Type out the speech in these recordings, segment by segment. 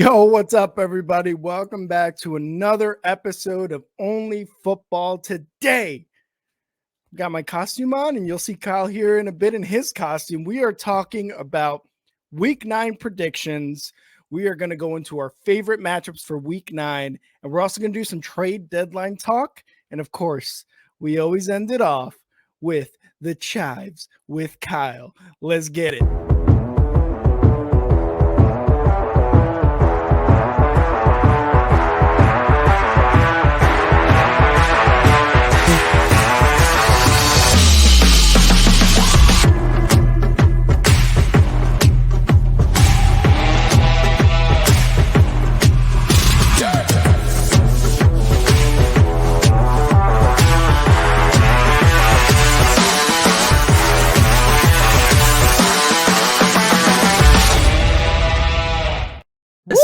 Yo, what's up, everybody? Welcome back to another episode of Only Football Today. Got my costume on, and you'll see Kyle here in a bit in his costume. We are talking about Week 9 predictions. We are going to go into our favorite matchups for Week 9, and we're also going to do some trade deadline talk. And of course, we always end it off with the Chives with Kyle. Let's get it.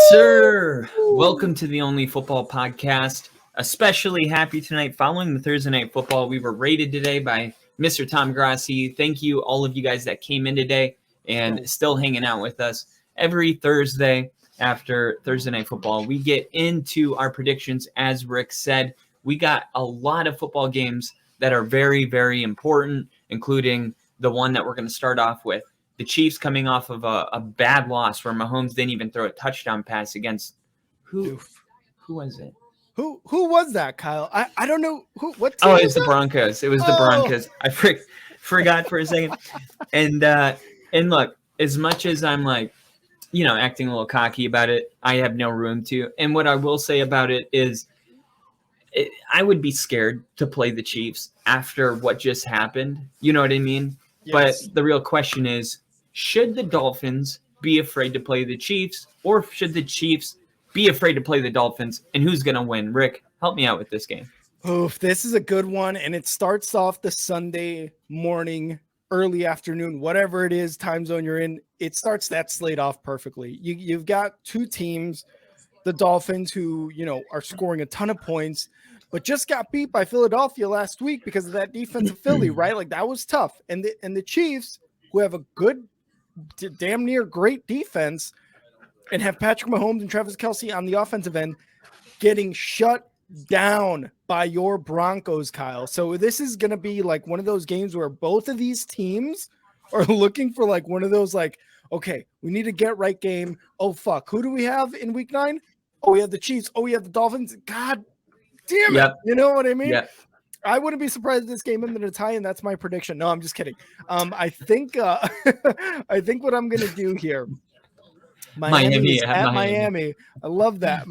Sir, welcome to the Only Football Podcast. Especially happy tonight following the Thursday Night Football. We were rated today by Mr. Tom Grassi. Thank you, all of you guys that came in today and still hanging out with us. Every Thursday after Thursday Night Football, we get into our predictions. As Rick said, we got a lot of football games that are very, very important, including the one that we're going to start off with. The Chiefs coming off of a bad loss where Mahomes didn't even throw a touchdown pass against who was it? Who was that, Kyle? I don't know what team. Oh, it was the Broncos. It was the Broncos. I forgot for a second. And look, as much as I'm like, acting a little cocky about it, I have no room to. And what I will say about it is, I would be scared to play the Chiefs after what just happened. You know what I mean? Yes. But the real question is, should the Dolphins be afraid to play the Chiefs, or should the Chiefs be afraid to play the Dolphins? And who's going to win? Rick, help me out with this game. Oof, this is a good one, and it starts off the Sunday morning, early afternoon, whatever it is, time zone you're in. It starts that slate off perfectly. You've got two teams, the Dolphins, who are scoring a ton of points, but just got beat by Philadelphia last week because of that defense of Philly, right? Like, that was tough. And the Chiefs, who have a good, damn near great defense, and have Patrick Mahomes and Travis Kelce on the offensive end, getting shut down by your Broncos, Kyle. So this is going to be like one of those games where both of these teams are looking for like one of those, like, okay, we need to get right game. Oh, fuck. Who do we have in Week 9? Oh, we have the Chiefs. Oh, we have the Dolphins. God damn it. Yep. You know what I mean? Yep. I wouldn't be surprised if this game ended in a tie, and that's my prediction. No, I'm just kidding. I think I think what I'm going to do here, Miami. I love that.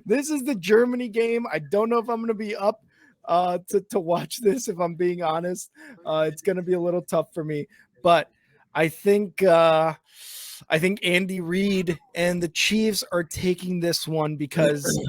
This is the Germany game. I don't know if I'm going to be up to watch this, if I'm being honest. It's going to be a little tough for me, but I think Andy Reid and the Chiefs are taking this one because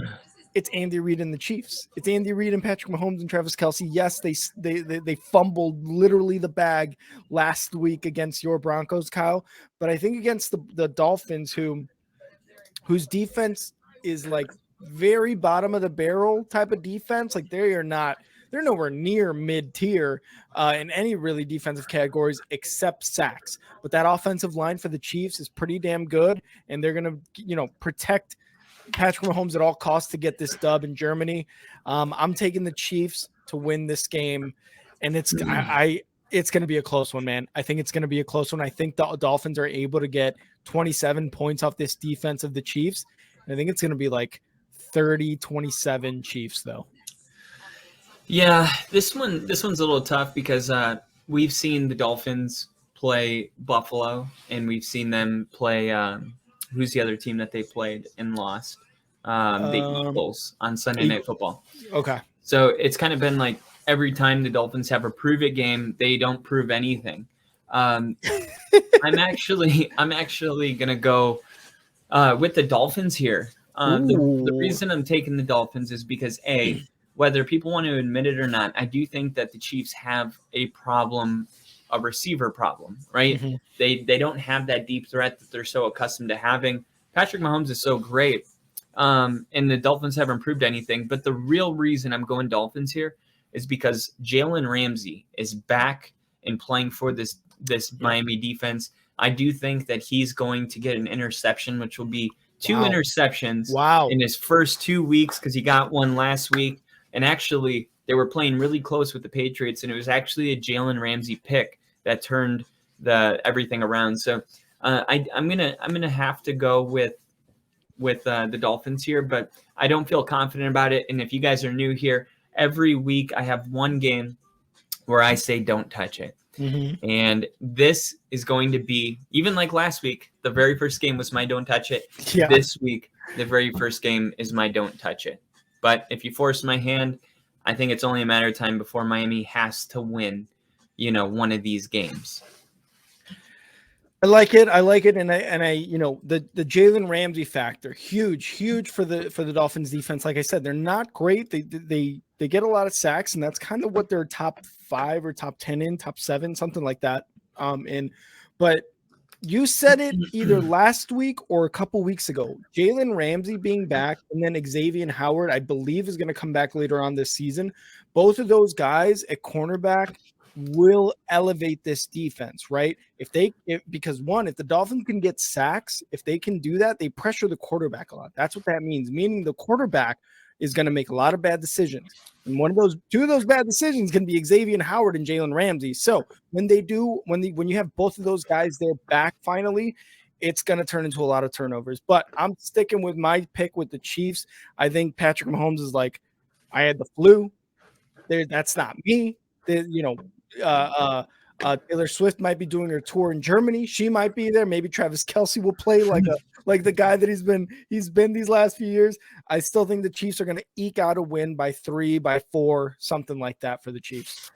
it's Andy Reid and the Chiefs. It's Andy Reid and Patrick Mahomes and Travis Kelce. Yes, they fumbled literally the bag last week against your Broncos, Kyle. But I think against the Dolphins, whose defense is like very bottom of the barrel type of defense. Like, they're nowhere near mid-tier in any really defensive categories except sacks. But that offensive line for the Chiefs is pretty damn good, and they're going to, protect Patrick Mahomes at all costs to get this dub in Germany. I'm taking the Chiefs to win this game, and it's going to be a close one, man. I think it's going to be a close one. I think the Dolphins are able to get 27 points off this defense of the Chiefs. And I think it's going to be like 30-27 Chiefs, though. Yeah, this one's a little tough because we've seen the Dolphins play Buffalo, and we've seen them play who's the other team that they played and lost? The Eagles on Sunday Night Football. Okay. So it's kind of been like every time the Dolphins have a prove it game, they don't prove anything. I'm actually gonna go with the Dolphins here. The reason I'm taking the Dolphins is because whether people want to admit it or not, I do think that the Chiefs have a receiver problem, right? Mm-hmm. They don't have that deep threat that they're so accustomed to having. Patrick Mahomes is so great, and the Dolphins haven't proved anything. But the real reason I'm going Dolphins here is because Jalen Ramsey is back and playing for this Miami defense. I do think that he's going to get an interception, which will be 2 Wow. interceptions Wow. in his first 2 weeks because he got one last week. And actually, they were playing really close with the Patriots, and it was actually a Jalen Ramsey pick that turned everything around. So I'm gonna have to go with the Dolphins here, but I don't feel confident about it. And if you guys are new here, every week I have one game where I say don't touch it. Mm-hmm. And this is going to be, even like last week, the very first game was my don't touch it. Yeah. This week, the very first game is my don't touch it. But if you force my hand, I think it's only a matter of time before Miami has to win, one of these games. I like it. And I, the Jalen Ramsey factor, huge for the Dolphins defense. Like I said, they're not great. They get a lot of sacks, and that's kind of what they're top 5 or top 10 top 7, something like that. But you said it either last week or a couple weeks ago. Jalen Ramsey being back, and then Xavier Howard, I believe, is going to come back later on this season. Both of those guys at cornerback will elevate this defense, right? Because if the Dolphins can get sacks, if they can do that, they pressure the quarterback a lot. That's what that means, meaning the quarterback is going to make a lot of bad decisions. And two of those bad decisions can be Xavier Howard and Jalen Ramsey. So when you have both of those guys there back finally, it's going to turn into a lot of turnovers. But I'm sticking with my pick with the Chiefs. I think Patrick Mahomes is like, I had the flu. That's not me. Taylor Swift might be doing her tour in Germany. She might be there. Maybe Travis Kelce will play like the guy that he's been these last few years. I still think the Chiefs are going to eke out a win by 3, by 4, something like that for the Chiefs.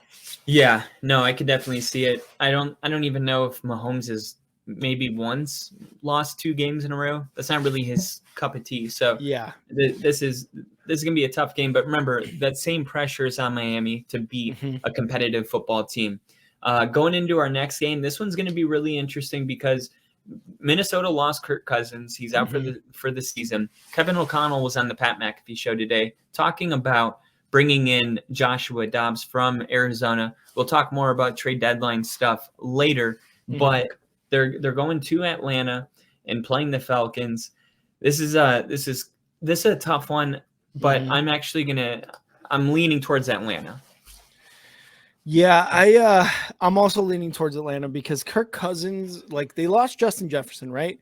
Yeah, no, I could definitely see it. I don't even know if Mahomes has maybe once lost 2 games in a row. That's not really his cup of tea. So yeah, this is gonna be a tough game. But remember, that same pressure is on Miami to beat a competitive football team. Going into our next game, this one's going to be really interesting because Minnesota lost Kirk Cousins. He's out for the season. Kevin O'Connell was on the Pat McAfee show today talking about bringing in Joshua Dobbs from Arizona. We'll talk more about trade deadline stuff later, but they're going to Atlanta and playing the Falcons. This is a tough one, but I'm leaning towards Atlanta. Yeah, I'm also leaning towards Atlanta because Kirk Cousins, like, they lost Justin Jefferson, right?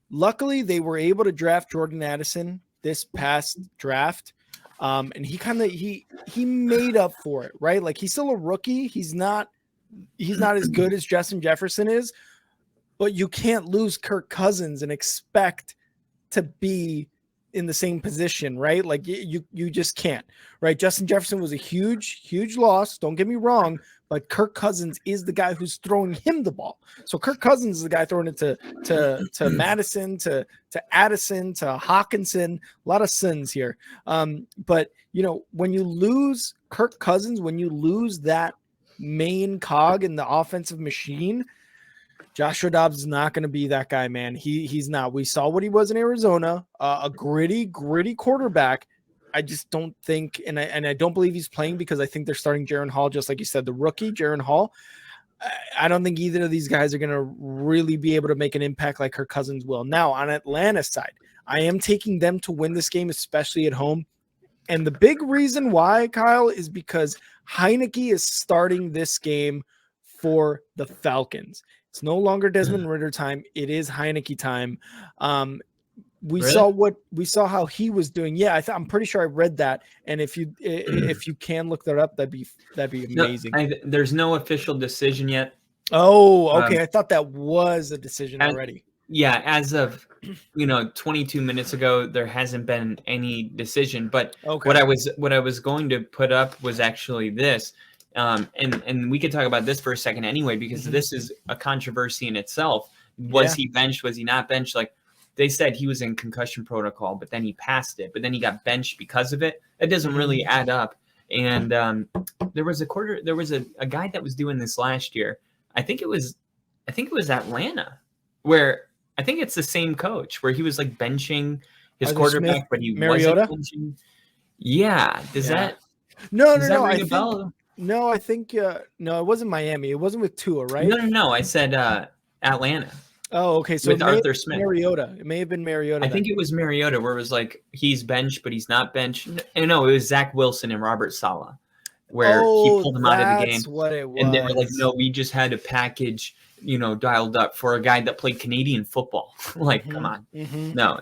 Luckily, they were able to draft Jordan Addison this past draft. And he made up for it, right? Like, he's still a rookie. He's not as good as Justin Jefferson is, but you can't lose Kirk Cousins and expect to be in the same position, right? Like, you just can't, right? Justin Jefferson was a huge loss. Don't get me wrong, but Kirk Cousins is the guy who's throwing him the ball. So Kirk Cousins is the guy throwing it to Madison, to Addison, to Hawkinson. A lot of sins here. But when you lose Kirk Cousins, when you lose that main cog in the offensive machine, Joshua Dobbs is not going to be that guy, man. He's not. We saw what he was in Arizona, a gritty quarterback. I just don't think, and I don't believe he's playing because I think they're starting Jaron Hall, just like you said, the rookie Jaron Hall. I don't think either of these guys are going to really be able to make an impact like Kirk Cousins will. Now, on Atlanta's side, I am taking them to win this game, especially at home. And the big reason why, Kyle, is because Heineke is starting this game for the Falcons. It's no longer Desmond Ridder time. It is Heineke time. We saw how he was doing. Yeah, I'm pretty sure I read that. And if you can look that up, that'd be amazing. No, there's no official decision yet. Oh, okay. I thought that was a decision already. Yeah, as of 22 minutes ago, there hasn't been any decision. But what I was going to put up was actually this. And we could talk about this for a second anyway, because this is a controversy in itself. Was he benched? Was he not benched? Like, they said he was in concussion protocol, but then he passed it, but then he got benched because of it. It doesn't really add up. And there was a guy that was doing this last year. I think it was Atlanta, where I think it's the same coach, where he was like benching his quarterback, but he wasn't benching. Yeah. Does that ring a bell? No, I think no, it wasn't Miami. It wasn't with Tua, right? No. I said Atlanta. Oh, okay. So with it may have Arthur been Smith. Mariota. It may have been Mariota. I think it was Mariota where it was like he's benched, but he's not benched. No, it was Zach Wilson and Robert Saleh where he Oh, pulled him out of the game. that's what it And they were like, was. no, we just had a package, dialed up for a guy that played Canadian football. Like, come on. No,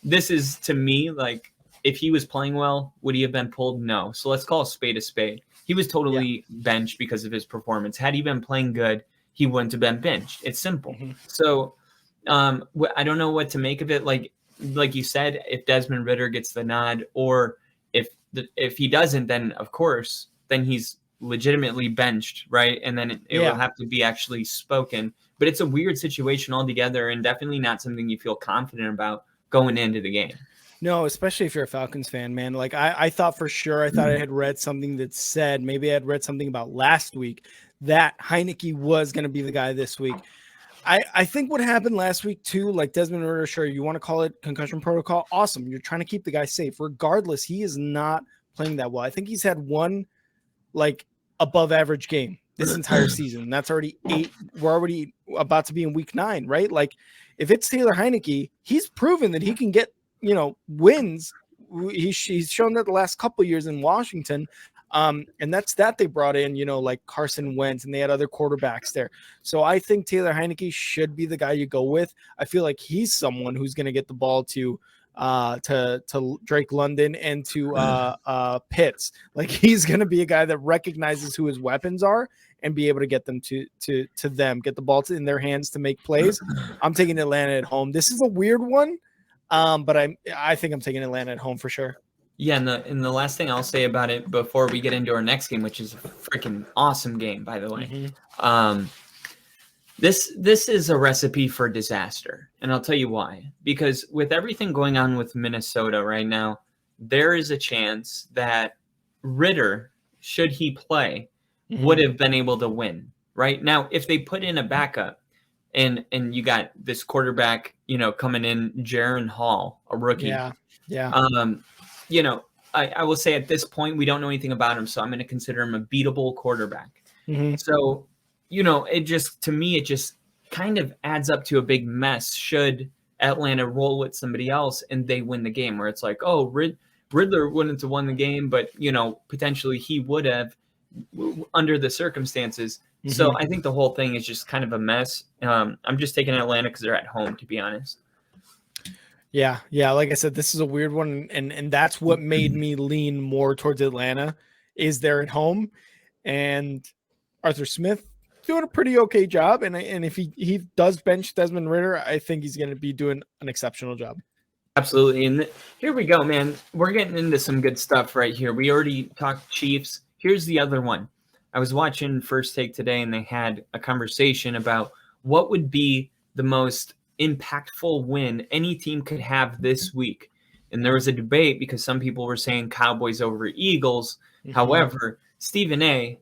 this is to me like if he was playing well, would he have been pulled? No. So let's call a spade a spade. He was totally benched because of his performance. Had he been playing good, he wouldn't have been benched. It's simple. So I don't know what to make of it. Like you said, if Desmond Ridder gets the nod, or if he doesn't, then of course, then he's legitimately benched, right? And then it will have to be actually spoken. But it's a weird situation altogether, and definitely not something you feel confident about going into the game. No, especially if you're a Falcons fan, man. Like I thought for sure, I thought I had read something that said, maybe I had read something about last week, that Heineke was going to be the guy this week. I think what happened last week too, like Desmond Ridder, sure, you want to call it concussion protocol, awesome. You're trying to keep the guy safe. Regardless, he is not playing that well. I think he's had one like above average game this entire season. That's already 8. We're already about to be in week 9, right? Like if it's Taylor Heineke, he's proven that he can get, wins. He's shown that the last couple of years in Washington. And that's that they brought in, like Carson Wentz, and they had other quarterbacks there. So I think Taylor Heineke should be the guy you go with. I feel like he's someone who's going to get the ball to Drake London and to Pitts. Like he's going to be a guy that recognizes who his weapons are and be able to get them to them, get the ball in their hands to make plays. I'm taking Atlanta at home. This is a weird one. But I think I'm taking Atlanta at home for sure. Yeah, and the last thing I'll say about it before we get into our next game, which is a freaking awesome game, by the way. This is a recipe for disaster, and I'll tell you why. Because with everything going on with Minnesota right now, there is a chance that Ridder, should he play, would have been able to win. Right now, if they put in a backup, and you got this quarterback, coming in, Jaron Hall, a rookie. Yeah. I will say at this point, we don't know anything about him, so I'm going to consider him a beatable quarterback. So, it just, to me, it just kind of adds up to a big mess should Atlanta roll with somebody else and they win the game, where it's like, oh, Riddler wouldn't have won the game, but, potentially he would have under the circumstances. So I think the whole thing is just kind of a mess. I'm just taking Atlanta because they're at home, to be honest. Yeah. Like I said, this is a weird one, and that's what made me lean more towards Atlanta. Is they're at home, and Arthur Smith doing a pretty okay job, and if he does bench Desmond Ridder, I think he's going to be doing an exceptional job. Absolutely, and here we go, man. We're getting into some good stuff right here. We already talked Chiefs. Here's the other one. I was watching First Take today, and they had a conversation about what would be the most impactful win any team could have this week. And there was a debate because some people were saying Cowboys over Eagles. However, Stephen A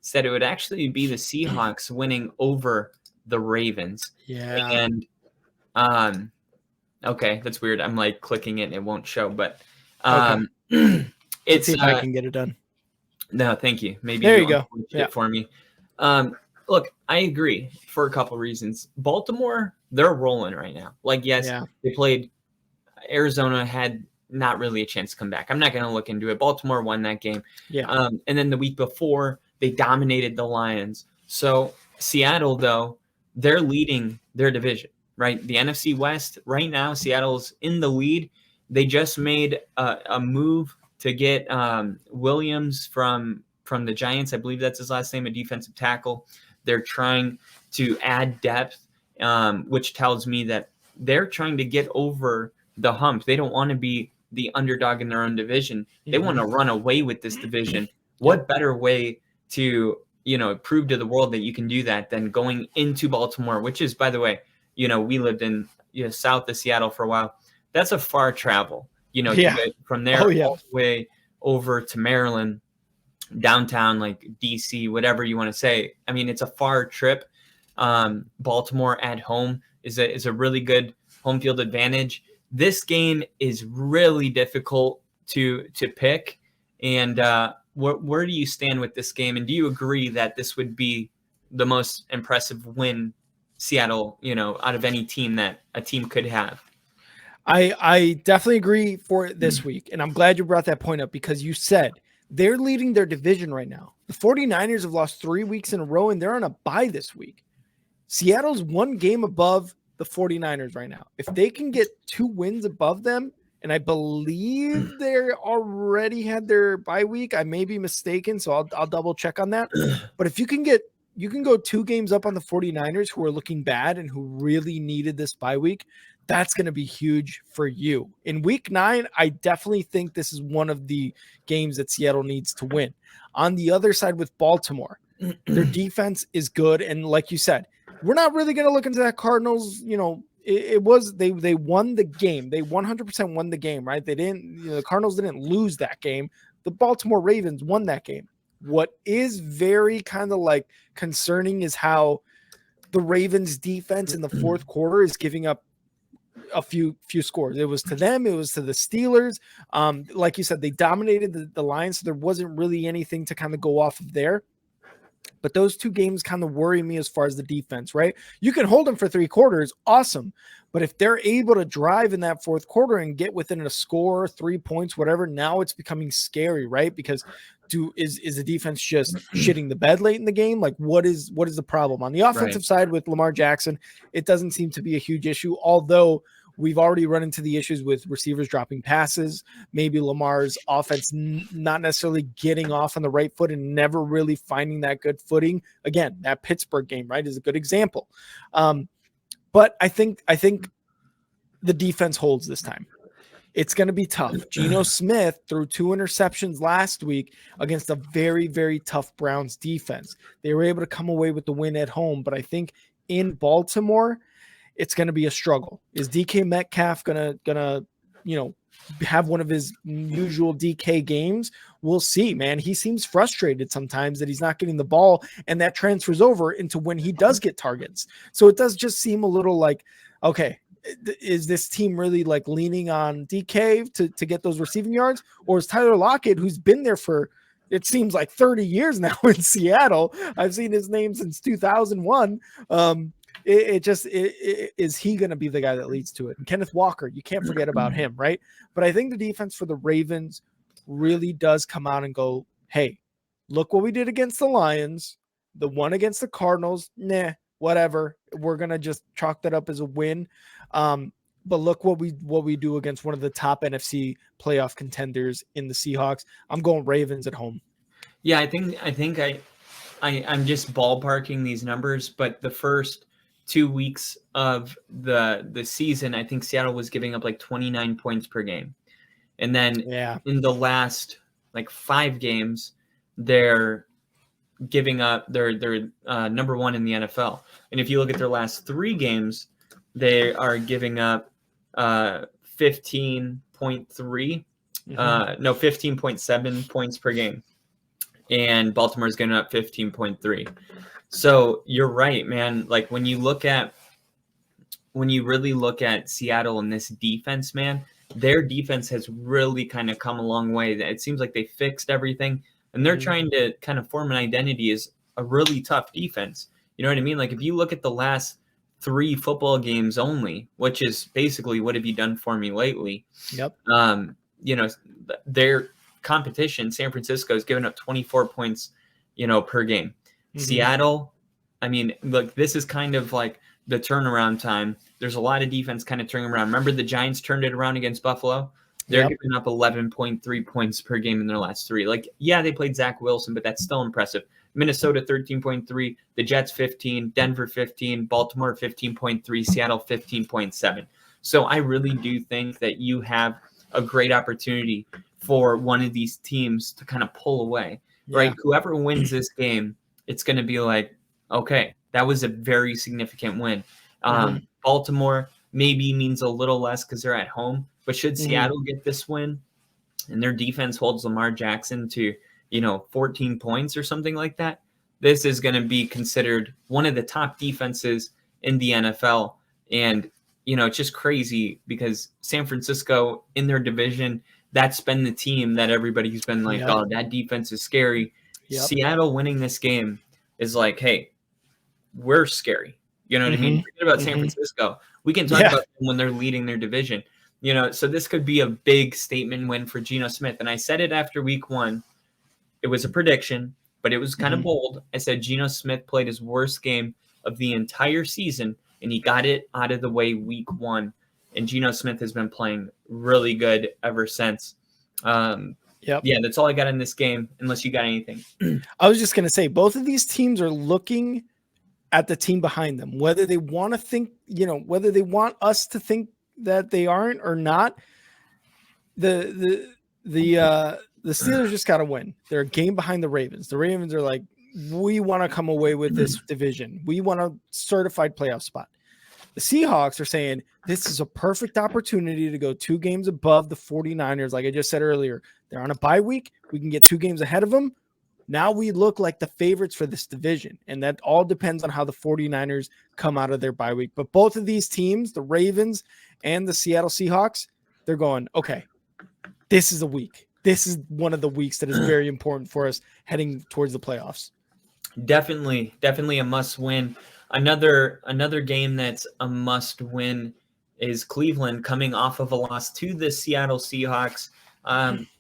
said it would actually be the Seahawks winning over the Ravens. Yeah. And okay, that's weird. I'm like clicking it and it won't show, but Okay. it's see if I can get it done. No, thank you. Maybe there you go. It for me. Look, I agree for a couple reasons. Baltimore, they're rolling right now. Like, yes, they played. Arizona had not really a chance to come back. I'm not going to look into it. Baltimore won that game. Yeah. And then the week before, they dominated the Lions. So Seattle, though, they're leading their division, right? The NFC West right now, Seattle's in the lead. They just made a move to get Williams from the Giants. I believe that's his last name, a defensive tackle. They're trying to add depth, which tells me that they're trying to get over the hump. They don't want to be the underdog in their own division. They want to run away with this division. What better way to, prove to the world that you can do that than going into Baltimore, which is, by the way, we lived in south of Seattle for a while. That's a far travel, to get from there all the way over to Maryland, downtown, like DC, whatever you want to say. I mean, it's a far trip. Baltimore at home is a really good home field advantage. This game is really difficult to pick. And where do you stand with this game? And do you agree that this would be the most impressive win Seattle, out of any team that a team could have. I definitely agree for this week. And I'm glad you brought that point up because you said they're leading their division right now. The 49ers have lost 3 weeks in a row and they're on a bye this week. Seattle's 1 game above the 49ers right now. If they can get 2 wins above them, and I believe they already had their bye week. I may be mistaken, so I'll double check on that. But if you can go 2 games up on the 49ers who are looking bad and who really needed this bye week, that's going to be huge for you. In week 9, I definitely think this is one of the games that Seattle needs to win. On the other side with Baltimore, their defense is good. And like you said, we're not really going to look into that Cardinals, it was they won the game. They 100% won the game, right? They didn't, the Cardinals didn't lose that game. The Baltimore Ravens won that game. What is very kind of like concerning is how the Ravens defense in the fourth quarter is giving up a few scores. It was to them, it was to the Steelers. Like you said, they dominated the Lions, so there wasn't really anything to kind of go off of there. But those 2 games kind of worry me as far as the defense, right? You can hold them for 3 quarters, awesome. But if they're able to drive in that fourth quarter and get within a score, 3 points, whatever, now it's becoming scary, right? Because is the defense just shitting the bed late in the game? Like what is the problem? On the offensive side with Lamar Jackson, it doesn't seem to be a huge issue, although we've already run into the issues with receivers dropping passes, maybe Lamar's offense not necessarily getting off on the right foot and never really finding that good footing. Again, that Pittsburgh game, right, is a good example. But I think the defense holds this time. It's going to be tough. Geno Smith threw 2 interceptions last week against a very, very tough Browns defense. They were able to come away with the win at home, but I think in Baltimore, it's going to be a struggle. Is DK Metcalf going to have one of his usual DK games? We'll see, man. He seems frustrated sometimes that he's not getting the ball, and that transfers over into when he does get targets. So it does just seem a little like, okay, is this team really like leaning on DK to get those receiving yards? Or is Tyler Lockett, who's been there for, it seems like 30 years now in Seattle, I've seen his name since 2001, is he going to be the guy that leads to it? And Kenneth Walker, you can't forget about him, right? But I think the defense for the Ravens really does come out and go, hey, look what we did against the Lions, the one against the Cardinals, whatever. We're going to just chalk that up as a win. But look what we do against one of the top NFC playoff contenders in the Seahawks. I'm going Ravens at home. Yeah, I think I'm just ballparking these numbers, but the first 2 weeks of the season, I think Seattle was giving up like 29 points per game. And then in the last like 5 games, they're giving up, they're number 1 in the NFL. And if you look at their last 3 games, they are giving up 15.3, 15.7 points per game. And Baltimore's getting up 15.3. So you're right, man. Like when you really look at Seattle and this defense, man, their defense has really kind of come a long way. It seems like they fixed everything, and they're trying to kind of form an identity as a really tough defense. You know what I mean? Like if you look at the last 3 football games only, which is basically what have you done for me lately? Yep. Their competition, San Francisco, has given up 24 points, per game. Seattle, I mean, look, this is kind of like the turnaround time. There's a lot of defense kind of turning around. Remember the Giants turned it around against Buffalo? They're giving up 11.3 points per game in their last 3. Like, yeah, they played Zach Wilson, but that's still impressive. Minnesota 13.3, the Jets 15, Denver 15, Baltimore 15.3, Seattle 15.7. So I really do think that you have a great opportunity for one of these teams to kind of pull away, right? Whoever wins this game, it's going to be like, okay, that was a very significant win. Baltimore maybe means a little less because they're at home, but should Seattle get this win and their defense holds Lamar Jackson to, 14 points or something like that, this is going to be considered one of the top defenses in the NFL. And, it's just crazy because San Francisco in their division, that's been the team that everybody's been like, oh, that defense is scary. Seattle winning this game is like, hey, we're scary. You know what I mean? Forget about San Francisco. We can talk about them when they're leading their division. So this could be a big statement win for Geno Smith. And I said it after week 1. It was a prediction, but it was kind of bold. I said Geno Smith played his worst game of the entire season, and he got it out of the way week 1. And Geno Smith has been playing really good ever since. Yeah, that's all I got in this game, unless you got anything. I was just going to say, both of these teams are looking at the team behind them, whether they want to think, whether they want us to think that they aren't or not. The Steelers just got to win. They're a game behind the Ravens. The Ravens are like, we want to come away with this division. We want a certified playoff spot. The Seahawks are saying this is a perfect opportunity to go 2 games above the 49ers. Like I just said earlier, they're on a bye week. We can get 2 games ahead of them. Now we look like the favorites for this division, and that all depends on how the 49ers come out of their bye week. But both of these teams, the Ravens and the Seattle Seahawks, they're going, okay, this is a week. This is one of the weeks that is very important for us heading towards the playoffs. Definitely a must win. Another game that's a must win is Cleveland coming off of a loss to the Seattle Seahawks.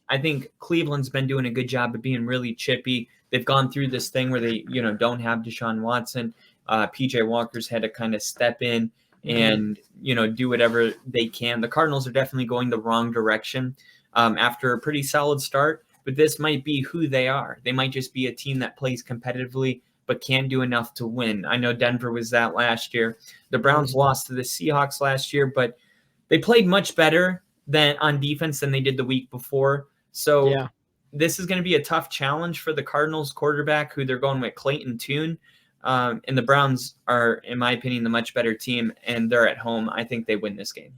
I think Cleveland's been doing a good job of being really chippy. They've gone through this thing where they, don't have Deshaun Watson. PJ Walker's had to kind of step in and, do whatever they can. The Cardinals are definitely going the wrong direction after a pretty solid start, but this might be who they are. They might just be a team that plays competitively but can't do enough to win. I know Denver was that last year. The Browns lost to the Seahawks last year, but they played much better on defense than they did the week before. So this is going to be a tough challenge for the Cardinals quarterback, who they're going with Clayton Tune. And the Browns are, in my opinion, the much better team, and they're at home. I think they win this game.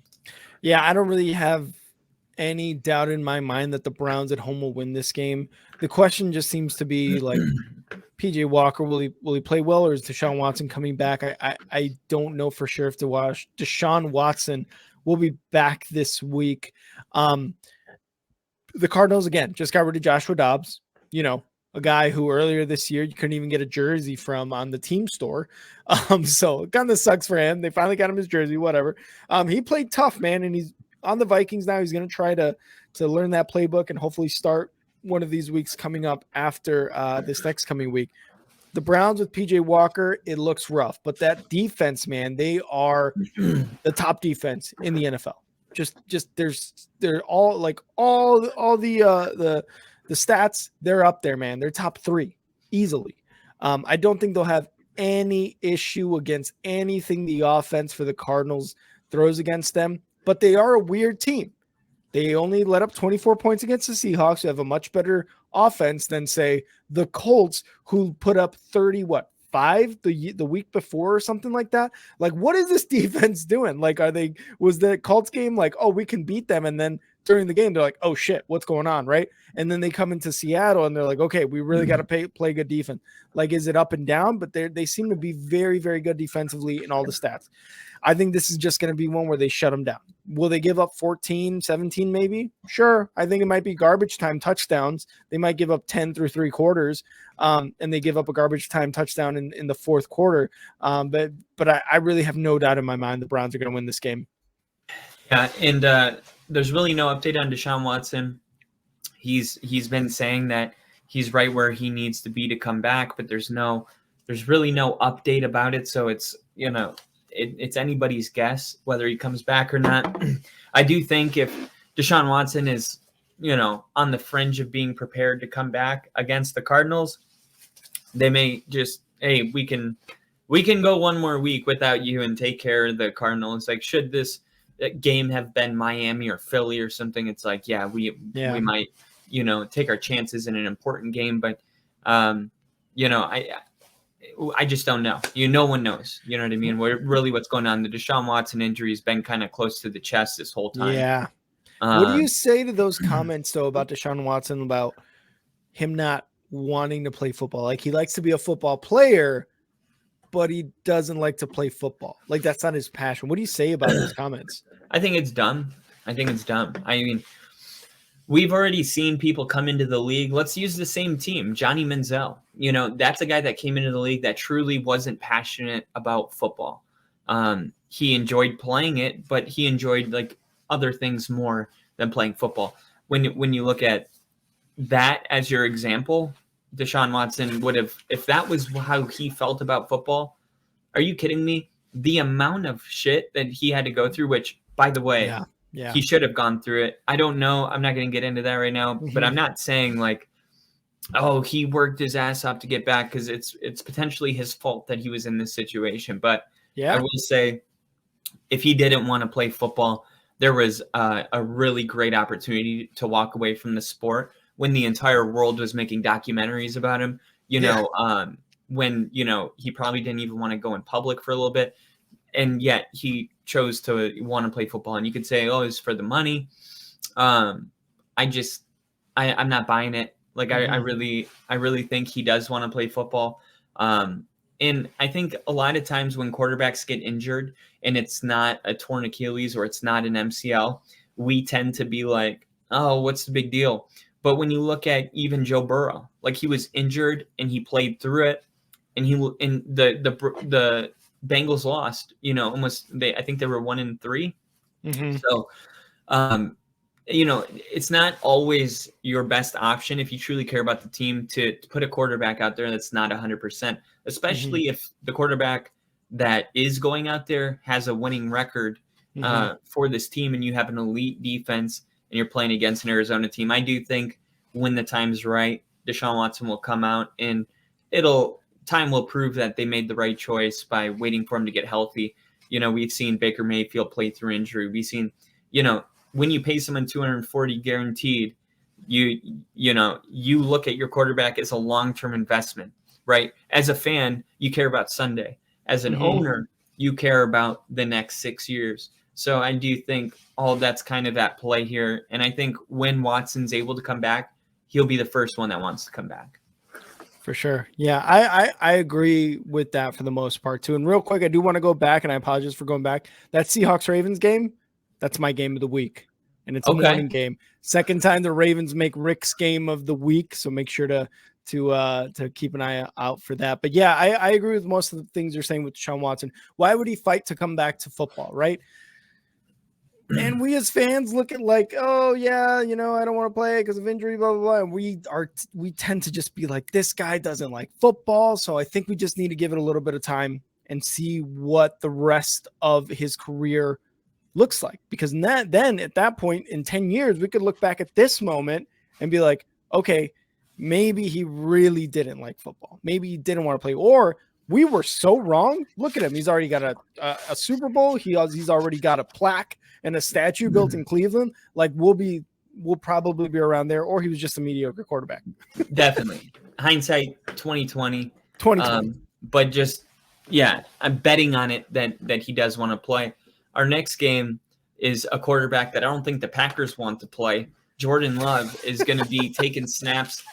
Yeah, I don't really have any doubt in my mind that the Browns at home will win this game. The question just seems to be like, PJ Walker, will he play well, or is Deshaun Watson coming back? I don't know for sure if Deshaun Watson will be back this week. The Cardinals, again, just got rid of Joshua Dobbs, a guy who earlier this year you couldn't even get a jersey from on the team store. So it kind of sucks for him. They finally got him his jersey, whatever. He played tough, man, and he's on the Vikings now. He's going to try to learn that playbook and hopefully start one of these weeks coming up after this next coming week. The Browns with PJ Walker, it looks rough, but that defense, man, they are the top defense in the NFL. They're all like all the stats, they're up there, man. They're top 3 easily. I don't think they'll have any issue against anything the offense for the Cardinals throws against them, but they are a weird team. They only let up 24 points against the Seahawks, who have a much better offense than, say, the Colts, who put up 5 the week before or something like that. Like, what is this defense doing? Like, was the Colts game like, oh, we can beat them, and then during the game they're like, oh shit, what's going on, right? And then they come into Seattle and they're like, okay, we really got to play good defense. Like, is it up and down? But they seem to be very, very good defensively in all the stats. I think this is just going to be one where they shut them down. Will they give up 14, 17 maybe? Sure. I think it might be garbage time touchdowns. They might give up 10 through 3 quarters, and they give up a garbage time touchdown in the 4th quarter. But I really have no doubt in my mind the Browns are going to win this game. Yeah, and there's really no update on Deshaun Watson. He's been saying that he's right where he needs to be to come back, but there's really no update about it. So it's, it's anybody's guess whether he comes back or not. I do think if Deshaun Watson is, on the fringe of being prepared to come back against the Cardinals, they may just, hey, we can go one more week without you and take care of the Cardinals. Like, should this game have been Miami or Philly or something, it's like, we might, take our chances in an important game. But, I just don't know. No one knows. You know what I mean? What's going on? The Deshaun Watson injury has been kind of close to the chest this whole time. Yeah. What do you say to those comments, though, about Deshaun Watson, about him not wanting to play football? Like, he likes to be a football player, but he doesn't like to play football. Like, that's not his passion. What do you say about those comments? I think it's dumb. I mean, we've already seen people come into the league. Let's use the same team, Johnny Manziel. That's a guy that came into the league that truly wasn't passionate about football. He enjoyed playing it, but he enjoyed like other things more than playing football. When you look at that as your example, Deshaun Watson would have, if that was how he felt about football, are you kidding me? The amount of shit that he had to go through, which, by the way, Yeah. he should have gone through it. I don't know. I'm not going to get into that right now, but I'm not saying like, oh, he worked his ass off to get back, because it's potentially his fault that he was in this situation. But I will say, if he didn't want to play football, there was a really great opportunity to walk away from the sport when the entire world was making documentaries about him. When he probably didn't even want to go in public for a little bit, and yet he chose to want to play football. And you could say, oh, it's for the money. I'm not buying it. Like, I really think he does want to play football. And I think a lot of times when quarterbacks get injured and it's not a torn Achilles or it's not an MCL, we tend to be like, oh, what's the big deal? But when you look at even Joe Burrow, like, he was injured and he played through it, and the Bengals lost, I think they were 1-3. So, it's not always your best option if you truly care about the team to put a quarterback out there that's not 100%, especially if the quarterback that is going out there has a winning record for this team, and you have an elite defense and you're playing against an Arizona team. I do think when the time's right, Deshaun Watson will come out, and time will prove that they made the right choice by waiting for him to get healthy. We've seen Baker Mayfield play through injury. We've seen, when you pay someone $240 guaranteed, you look at your quarterback as a long-term investment, right? As a fan, you care about Sunday. As an owner, you care about the next 6 years. So I do think all that's kind of at play here. And I think when Watson's able to come back, he'll be the first one that wants to come back. For sure. Yeah, I agree with that for the most part too. And real quick, I do want to go back, and I apologize for going back. That Seahawks-Ravens game, that's my game of the week. And it's a morning game. Second time the Ravens make Rick's game of the week. So make sure to keep an eye out for that. But yeah, I agree with most of the things you're saying with Deshaun Watson. Why would he fight to come back to football, right? And we as fans look at like, oh yeah, I don't want to play because of injury, blah, blah, blah. And we tend to just be like, this guy doesn't like football. So I think we just need to give it a little bit of time and see what the rest of his career looks like. Because then at that point in 10 years, we could look back at this moment and be like, okay, maybe he really didn't like football. Maybe he didn't want to play, or we were so wrong. Look at him. He's already got a Super Bowl. He's already got a plaque and a statue built in Cleveland. Like, we'll probably be around there, or he was just a mediocre quarterback. Definitely. Hindsight 2020. But just, I'm betting on it that he does want to play. Our next game is a quarterback that I don't think the Packers want to play. Jordan Love is going to be taking snaps.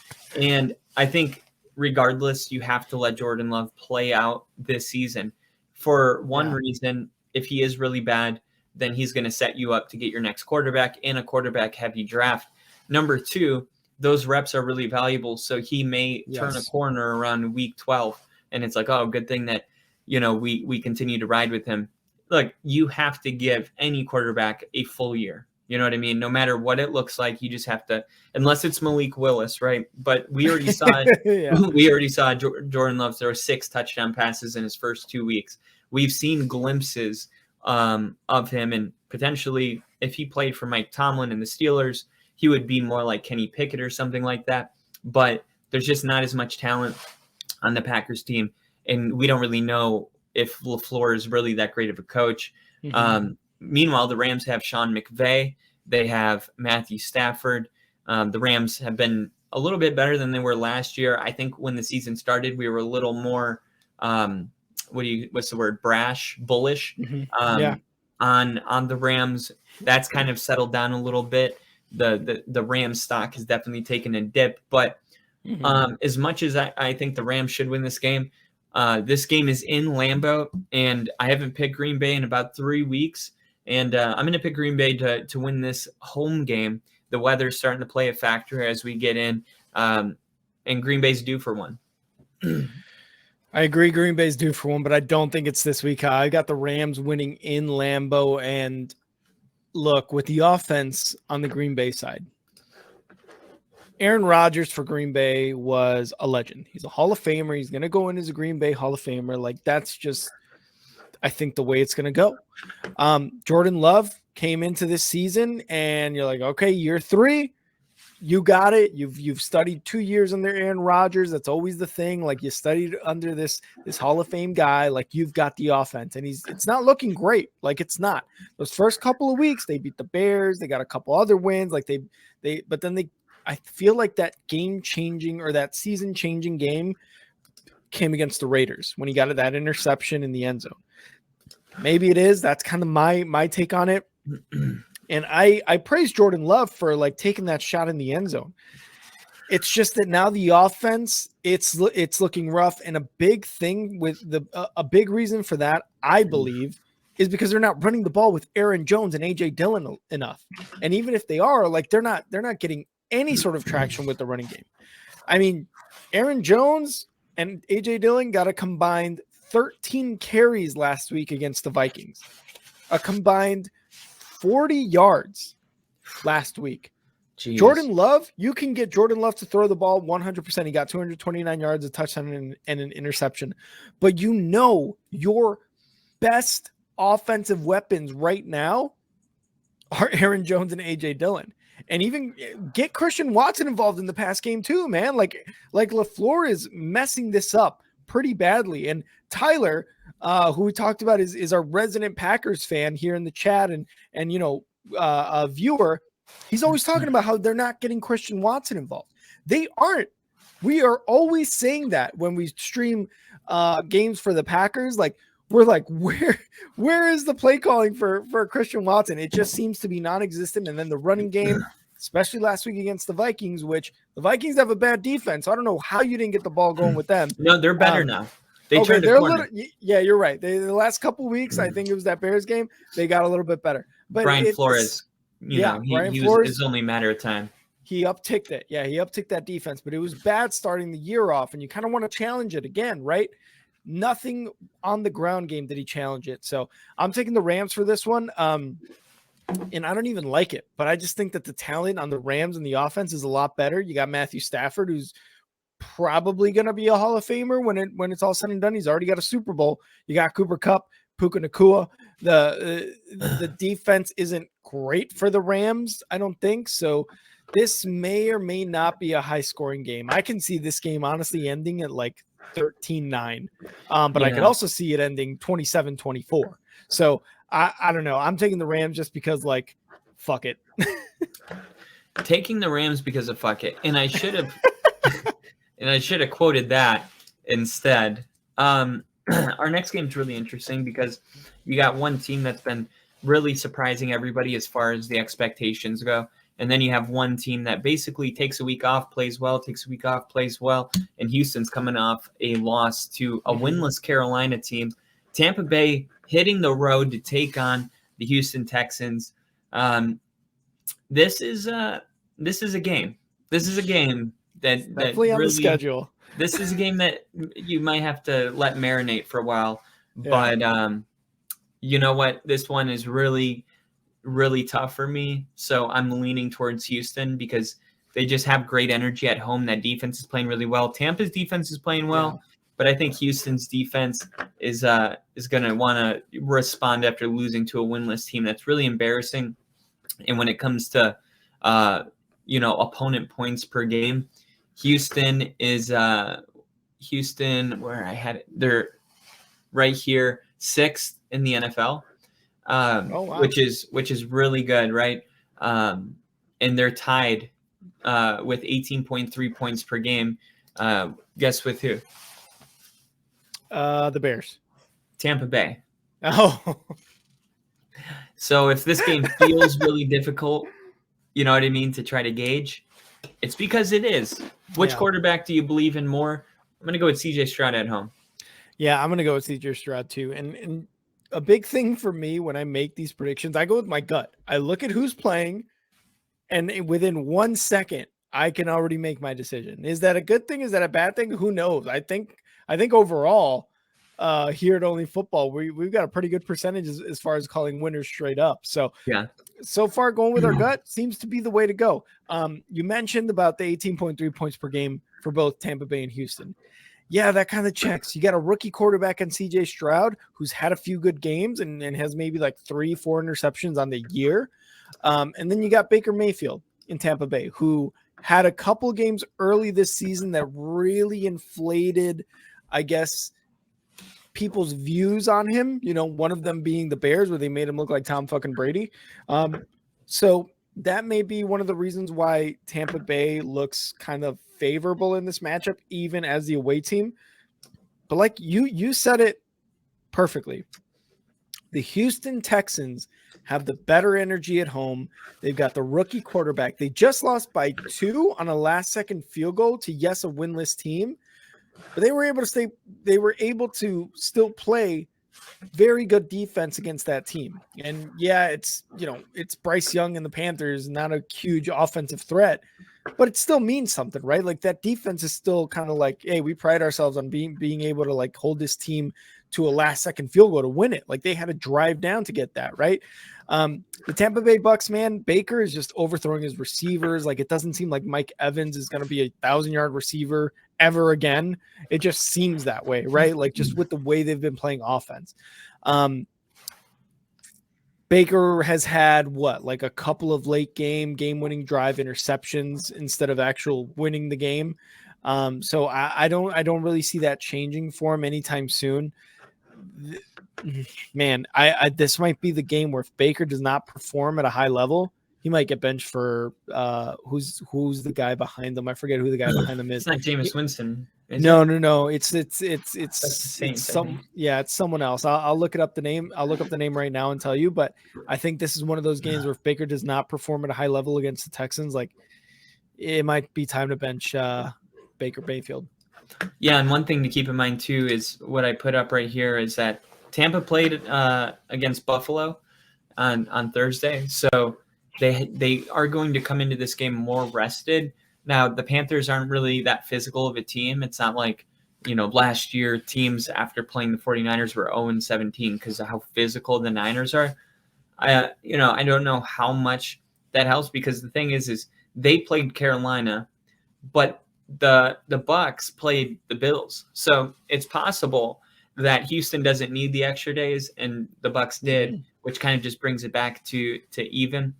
And I think regardless, you have to let Jordan Love play out this season. For one reason, if he is really bad, then he's going to set you up to get your next quarterback in a quarterback-heavy draft. Number two, those reps are really valuable, so he may turn a corner around week 12, and it's like, oh, good thing that we continue to ride with him. Look, you have to give any quarterback a full year. You know what I mean? No matter what it looks like, you just have to, unless it's Malik Willis, right? But we already saw Jordan Love throw 6 touchdown passes in his first 2 weeks. We've seen glimpses of him, and potentially if he played for Mike Tomlin and the Steelers, he would be more like Kenny Pickett or something like that. But there's just not as much talent on the Packers team, and we don't really know if LaFleur is really that great of a coach. Meanwhile, the Rams have Sean McVay. They have Matthew Stafford. The Rams have been a little bit better than they were last year. I think when the season started, we were a little more what's the word? Brash, bullish on the Rams. That's kind of settled down a little bit. The Rams stock has definitely taken a dip, but as much as I think the Rams should win this game is in Lambeau, and I haven't picked Green Bay in about 3 weeks, and I'm going to pick Green Bay to win this home game. the weather's starting to play a factor as we get in, and Green Bay's due for one. I agree. Green Bay's due for one, but I don't think it's this week. I got the Rams winning in Lambeau. And look, with the offense on the Green Bay side, Aaron Rodgers for Green Bay was a legend. He's a Hall of Famer. He's going to go in as a Green Bay Hall of Famer. Like, that's just, I think, the way it's going to go. Jordan Love came into this season, and you're like, okay, year 3. You got it. You've studied 2 years under Aaron Rodgers. That's always the thing. Like, you studied under this Hall of Fame guy. Like, you've got the offense, and it's not looking great. Like, it's not. Those first couple of weeks, they beat the Bears. They got a couple other wins. Like but then I feel like that game-changing or that season-changing game came against the Raiders when he got that interception in the end zone. Maybe it is. That's kind of my take on it. And I praise Jordan Love for like taking that shot in the end zone. It's just that now the offense, it's looking rough. And a big thing with a big reason for that, I believe, is because they're not running the ball with Aaron Jones and AJ Dillon enough. And even if they are, like, they're not getting any sort of traction with the running game. I mean, Aaron Jones and AJ Dillon got a combined 13 carries last week against the Vikings. A combined 40 yards last week. Jeez. Jordan Love, you can get Jordan Love to throw the ball 100%. He got 229 yards, a touchdown, and an interception. But your best offensive weapons right now are Aaron Jones and AJ Dillon. And even get Christian Watson involved in the pass game too, man. Like LaFleur is messing this up pretty badly. And Tyler, who we talked about is our resident Packers fan here in the chat and a viewer. He's always talking about how they're not getting Christian Watson involved. They aren't. We are always saying that when we stream games for the Packers. Like, we're like, where is the play calling for Christian Watson? It just seems to be non-existent. And then the running game, especially last week against the Vikings, which the Vikings have a bad defense. So I don't know how you didn't get the ball going with them. No, they're better now. They turned the corner. Yeah, you're right. The last couple weeks, I think it was that Bears game, they got a little bit better. But Brian Flores, it was only a matter of time. He upticked it. Yeah, he upticked that defense, but it was bad starting the year off, and you kind of want to challenge it again, right? Nothing on the ground game did he challenge it. So I'm taking the Rams for this one. And I don't even like it, but I just think that the talent on the Rams and the offense is a lot better. You got Matthew Stafford, who's probably going to be a Hall of Famer when it's all said and done. He's already got a Super Bowl. You got Cooper Kupp, Puka Nacua. The defense isn't great for the Rams, I don't think. So this may or may not be a high-scoring game. I can see this game honestly ending at like 13-9. But I could also see it ending 27-24. So I don't know. I'm taking the Rams just because, like, fuck it. Taking the Rams because of fuck it. And I should have and I should have quoted that instead. Our next game is really interesting because you got one team that's been really surprising everybody as far as the expectations go. And then you have one team that basically takes a week off, plays well, takes a week off, plays well. And Houston's coming off a loss to a winless Carolina team. Tampa Bay hitting the road to take on the Houston Texans. This is a game. This is a game that definitely on really, the schedule. This is a game that you might have to let marinate for a while. Yeah. But you know what? This one is really, really tough for me. So I'm leaning towards Houston because they just have great energy at home. That defense is playing really well. Tampa's defense is playing well, but I think Houston's defense is going to want to respond after losing to a winless team. That's really embarrassing. And when it comes to opponent points per game, Houston is where I had it. They're right here, 6th in the NFL. Wow. which is really good, right? And they're tied with 18.3 points per game. Guess with who? The Bears. Tampa Bay. Oh. So if this game feels really difficult, you know what I mean, to try to gauge, it's because it is. Which quarterback do you believe in more? I'm going to go with CJ Stroud at home. Yeah, I'm going to go with CJ Stroud too. And a big thing for me when I make these predictions, I go with my gut. I look at who's playing And within 1 second, I can already make my decision. Is that a good thing? Is that a bad thing? Who knows? I think overall, here at Only Football, we've got a pretty good percentage as far as calling winners straight up. So Yeah. so far going with our gut seems to be the way to go. You mentioned about the 18.3 points per game for both Tampa Bay and Houston. Yeah, that kind of checks. You got a rookie quarterback in CJ Stroud who's had a few good games and has maybe like 3-4 interceptions on the year. And then you got Baker Mayfield in Tampa Bay, who had a couple games early this season that really inflated, I guess, people's views on him. You know, one of them being the Bears, where they made him look like Tom fucking Brady. So that may be one of the reasons why Tampa Bay looks kind of favorable in this matchup, even as the away team. But like you said it perfectly. The Houston Texans have the better energy at home. They've got the rookie quarterback. They just lost by 2 on a last-second field goal to, yes, a winless team. But they were able to still play very good defense against that team. And yeah, it's Bryce Young and the Panthers, not a huge offensive threat, but it still means something, right? Like that defense is still kind of like, hey, we pride ourselves on being able to like hold this team to a last second field goal to win it. Like they had to drive down to get that, right? The Tampa Bay Bucks, man, Baker is just overthrowing his receivers. Like it doesn't seem like Mike Evans is going to be a 1,000-yard receiver ever again. It just seems that way, right? Like just with the way they've been playing offense. Baker has had like a couple of late game-winning drive interceptions instead of actual winning the game. So I don't really see that changing for him anytime soon. Man, this might be the game where if Baker does not perform at a high level, he might get benched for who's the guy behind them. I forget who the guy behind them is. It's not Jameis Winston. No. It's someone else. I'll look it up the name. I'll look up the name right now and tell you. But I think this is one of those games where if Baker does not perform at a high level against the Texans, like it might be time to bench Baker Mayfield. Yeah, and one thing to keep in mind too is what I put up right here is that Tampa played against Buffalo on Thursday, so they are going to come into this game more rested. Now, the Panthers aren't really that physical of a team. It's not like, last year teams after playing the 49ers were 0-17 because of how physical the Niners are. I don't know how much that helps because the thing is they played Carolina, but the Bucks played the Bills. So it's possible that Houston doesn't need the extra days and the Bucks did, which kind of just brings it back to even.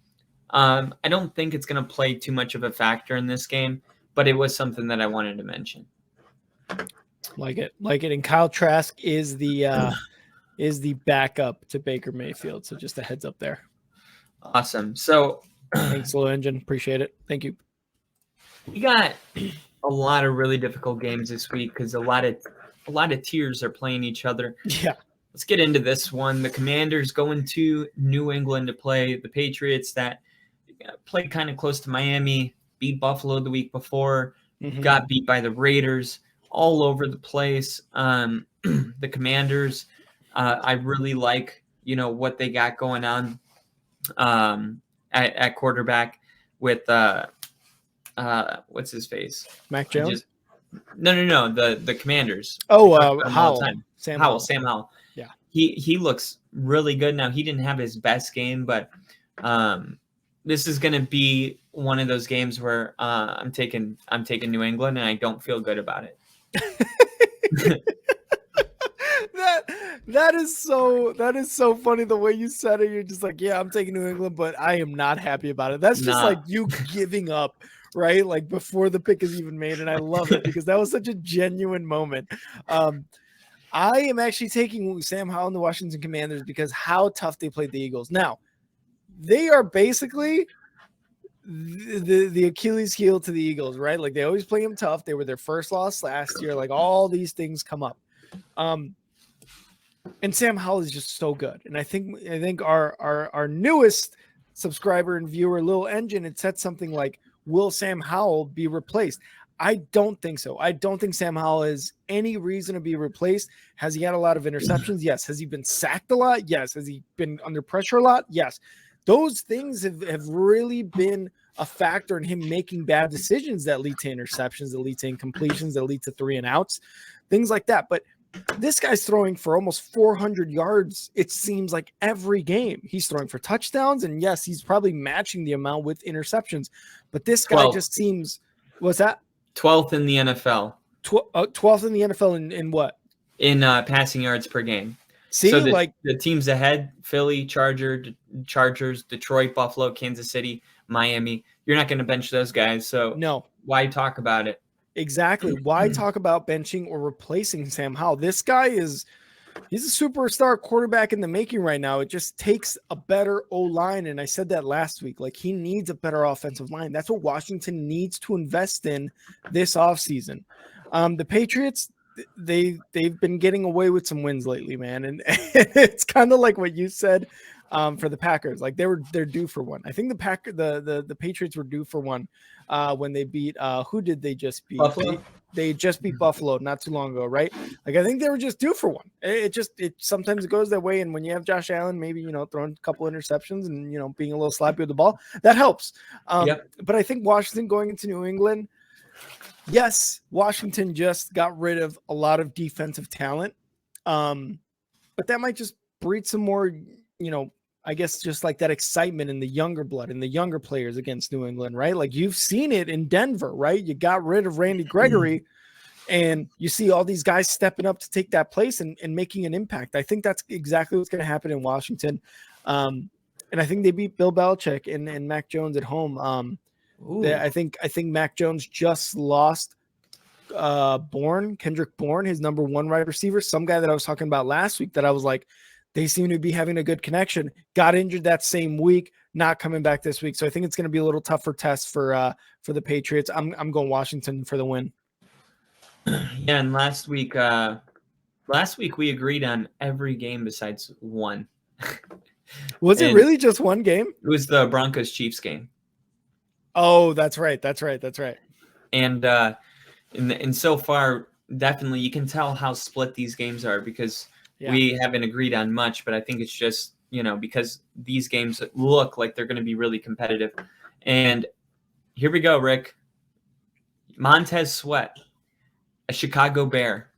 I don't think it's going to play too much of a factor in this game, but it was something that I wanted to mention. Like it. And Kyle Trask is the backup to Baker Mayfield. So just a heads up there. Awesome. So thanks, Low Engine. Appreciate it. Thank you. We got a lot of really difficult games this week because a lot of tiers are playing each other. Yeah. Let's get into this one. The Commanders going to New England to play the Patriots that played kind of close to Miami, beat Buffalo the week before, got beat by the Raiders, all over the place. The Commanders, I really like, what they got going on at quarterback with what's his face? Mac Jones? No. The Commanders. Howell. Sam Howell. Yeah. He looks really good. Now, he didn't have his best game, but this is going to be one of those games where I'm taking New England, and I don't feel good about it. That is so funny the way you said it. You're just like, yeah, I'm taking New England, but I am not happy about it. That's just like you giving up, right? Like before the pick is even made, and I love it because that was such a genuine moment. I am actually taking Sam Howell and the Washington Commanders because how tough they played the Eagles. Now, they are basically the Achilles heel to the Eagles, right? Like they always play them tough. They were their first loss last year. Like all these things come up. And Sam Howell is just so good. And I think our newest subscriber and viewer, Lil Engine, had said something like, will Sam Howell be replaced? I don't think so. I don't think Sam Howell has any reason to be replaced. Has he had a lot of interceptions? Yes. Has he been sacked a lot? Yes. Has he been under pressure a lot? Yes. those things have really been a factor in him making bad decisions that lead to interceptions, that lead to incompletions, that lead to 3 and outs, things like that. But this guy's throwing for almost 400 yards. It seems like every game he's throwing for touchdowns. And yes, he's probably matching the amount with interceptions, but this guy 12th. just seems, what's that? 12th in the NFL. 12th in the NFL in what? In passing yards per game. See, so like the teams ahead, Philly, Chargers, Detroit, Buffalo, Kansas City, Miami, you're not going to bench those guys. So no, why talk about it? Exactly. Why talk about benching or replacing Sam Howell? This guy he's a superstar quarterback in the making right now. It just takes a better O-line. And I said that last week, like he needs a better offensive line. That's what Washington needs to invest in this offseason. The Patriots, they've been getting away with some wins lately, man. And it's kind of like what you said for the Packers. Like they're due for one. I think the Patriots were due for one when they beat who did they just beat? Buffalo? They just beat Buffalo not too long ago, right? Like I think they were just due for one. It sometimes it goes that way. And when you have Josh Allen, maybe throwing a couple interceptions and being a little sloppy with the ball, that helps. But I think Washington going into New England, yes, Washington just got rid of a lot of defensive talent, but that might just breed some more, I guess just like that excitement in the younger blood and the younger players against New England, right? Like you've seen it in Denver, right? You got rid of Randy Gregory and you see all these guys stepping up to take that place and making an impact. I think that's exactly what's going to happen in Washington. And I think they beat Bill Belichick and Mac Jones at home. I think Mac Jones just lost Kendrick Bourne, his number 1 wide receiver, some guy that I was talking about last week that I was like, they seem to be having a good connection, got injured that same week, not coming back this week. So I think it's going to be a little tougher test for the Patriots. I'm going Washington for the win. Yeah. And last week we agreed on every game besides one. Was it really just one game? It was the Broncos Chiefs game. Oh, that's right. And so far, definitely you can tell how split these games are because we haven't agreed on much, but I think it's just, because these games look like they're going to be really competitive. And here we go, Rick. Montez Sweat, a Chicago Bear,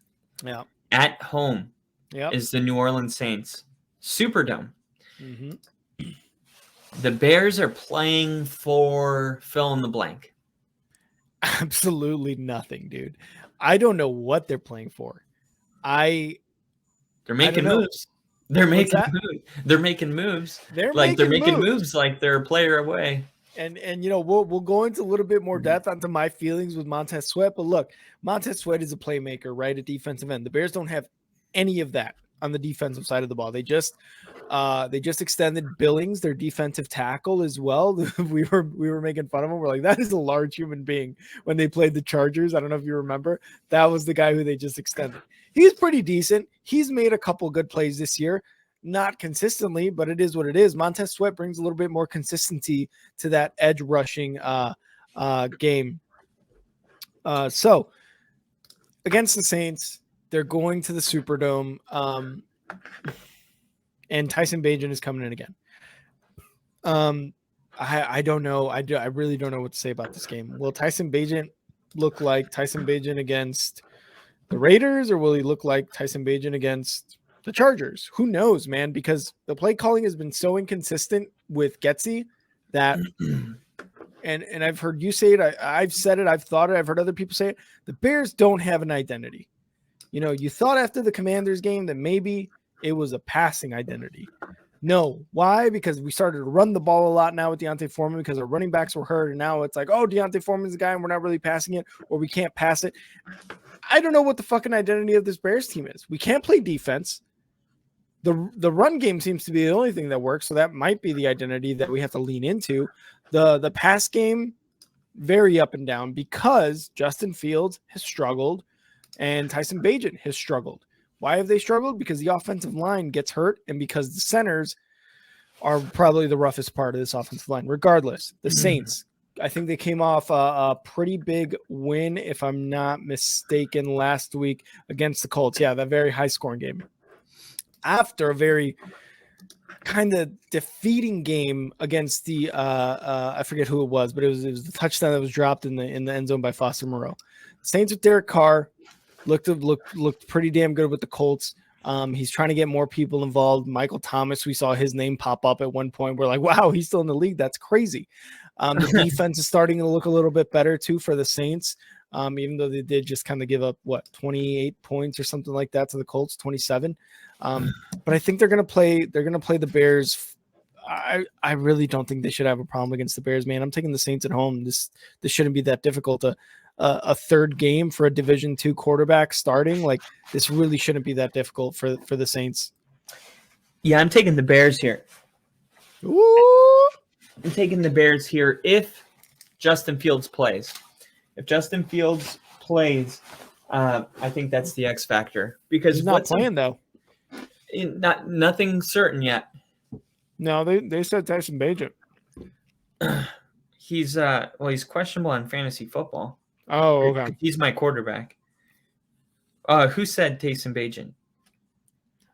at home is the New Orleans Saints. Superdome. Mm-hmm. The Bears are playing for fill in the blank. Absolutely nothing, dude. I don't know what they're playing for. They're making moves. They're making moves. They're making moves. They're making moves like they're a player away. And we'll go into a little bit more depth onto my feelings with Montez Sweat. But look, Montez Sweat is a playmaker, right? A defensive end. The Bears don't have any of that on the defensive side of the ball. They just extended Billings, their defensive tackle, as well. we were making fun of him. We're like, that is a large human being when they played the Chargers. I don't know if you remember. That was the guy who they just extended. He's pretty decent. He's made a couple good plays this year. Not consistently, but it is what it is. Montez Sweat brings a little bit more consistency to that edge rushing game. So against the Saints, they're going to the Superdome, and Tyson Bagent is coming in again. I don't know. I really don't know what to say about this game. Will Tyson Bagent look like Tyson Bagent against the Raiders, or will he look like Tyson Bagent against the Chargers? Who knows, man? Because the play calling has been so inconsistent with Getsy that, and I've heard you say it. I've said it. I've thought it. I've heard other people say it. The Bears don't have an identity. You thought after the Commanders game that maybe it was a passing identity. No. Why? Because we started to run the ball a lot now with Deontay Foreman because our running backs were hurt. And now it's like, oh, Deontay Foreman's the guy and we're not really passing it, or we can't pass it. I don't know what the fucking identity of this Bears team is. We can't play defense. The run game seems to be the only thing that works. So that might be the identity that we have to lean into. The pass game, very up and down because Justin Fields has struggled and Tyson Bagent has struggled. Why have they struggled? Because the offensive line gets hurt and because the centers are probably the roughest part of this offensive line. Regardless, the Saints, I think they came off a pretty big win, if I'm not mistaken, last week against the Colts. Yeah, that very high-scoring game. After a very kind of defeating game against the I forget who it was, but it was the touchdown that was dropped in the end zone by Foster Moreau. Saints with Derek Carr looked pretty damn good with the Colts. He's trying to get more people involved. Michael Thomas, we saw his name pop up at one point. We're like, wow, he's still in the league. That's crazy. The defense is starting to look a little bit better too for the Saints. Even though they did just kind of give up 28 points or something like that to the Colts, 27. But I think they're going to play the Bears. I really don't think they should have a problem against the Bears, man. I'm taking the Saints at home. This shouldn't be that difficult. A third game for a Division II quarterback starting, like this really shouldn't be that difficult for the Saints. Yeah, I'm taking the Bears here. Ooh. I'm taking the Bears here if Justin Fields plays. If Justin Fields plays, I think that's the X factor because he's not playing though. Nothing certain yet. No, they said Tyson Bagent. He's questionable on fantasy football. Oh, okay. He's my quarterback. Who said Tyson Bagent?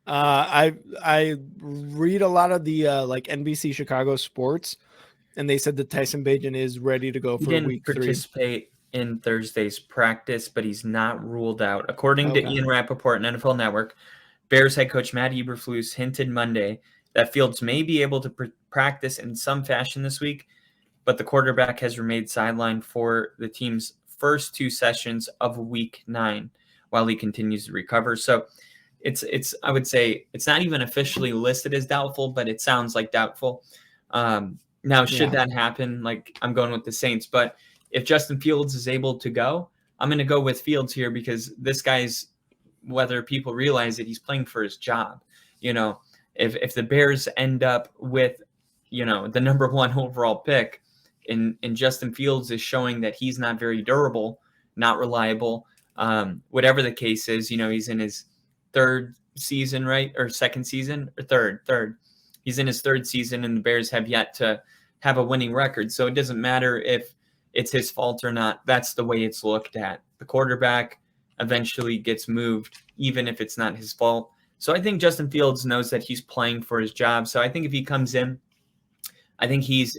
I read a lot of the like NBC Chicago sports, and they said that Tyson Bagent is ready to go for week 3. Participate in Thursday's practice, but he's not ruled out. According to Ian Rappaport and NFL Network, Bears head coach Matt Eberflus hinted Monday that Fields may be able to practice in some fashion this week, but the quarterback has remained sidelined for the team's first 2 sessions of week 9 while he continues to recover. So it's I would say it's not even officially listed as doubtful, but it sounds like doubtful. Now, should that happen, like I'm going with the Saints, but if Justin Fields is able to go, I'm going to go with Fields here because this guy's, whether people realize it, he's playing for his job. You know, if the Bears end up with, the number 1 overall pick and Justin Fields is showing that he's not very durable, not reliable, whatever the case is, he's in his 3rd season, right? Or 2nd season or third. He's in his 3rd season and the Bears have yet to have a winning record. So it doesn't matter if it's his fault or not. That's the way it's looked at. The quarterback eventually gets moved, even if it's not his fault. So I think Justin Fields knows that he's playing for his job. So I think if he comes in, I think he's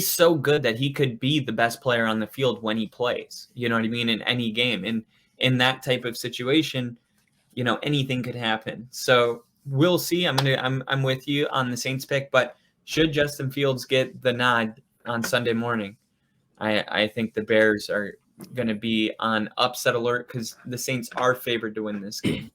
so good that he could be the best player on the field when he plays, you know what I mean, in any game. And in that type of situation, anything could happen. So we'll see. I'm with you on the Saints pick, but should Justin Fields get the nod on Sunday morning, I think the Bears are going to be on upset alert because the Saints are favored to win this game.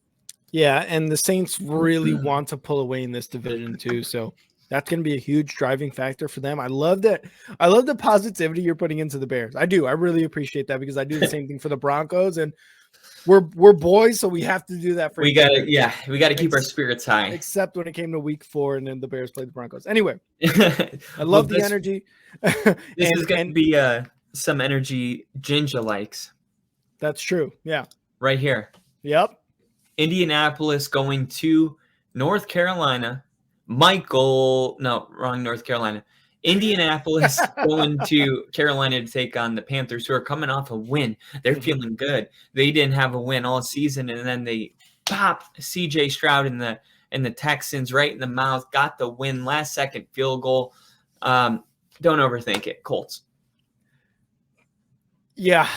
Yeah, and the Saints really want to pull away in this division too, so that's going to be a huge driving factor for them. I love that. I love the positivity you're putting into the Bears. I do. I really appreciate that because I do the same thing for the Broncos, and we're boys, so we have to do that for we got to keep our spirits high. Except when it came to week 4 and then the Bears played the Broncos. Anyway, I love the energy. This is going to be some energy Ginger likes. That's true. Yeah. Right here. Yep. Indianapolis going to North Carolina. North Carolina. Indianapolis going to Carolina to take on the Panthers, who are coming off a win. They're feeling good. They didn't have a win all season, and then they popped C.J. Stroud and the Texans right in the mouth. Got the win, last second field goal. Don't overthink it, Colts. Yeah.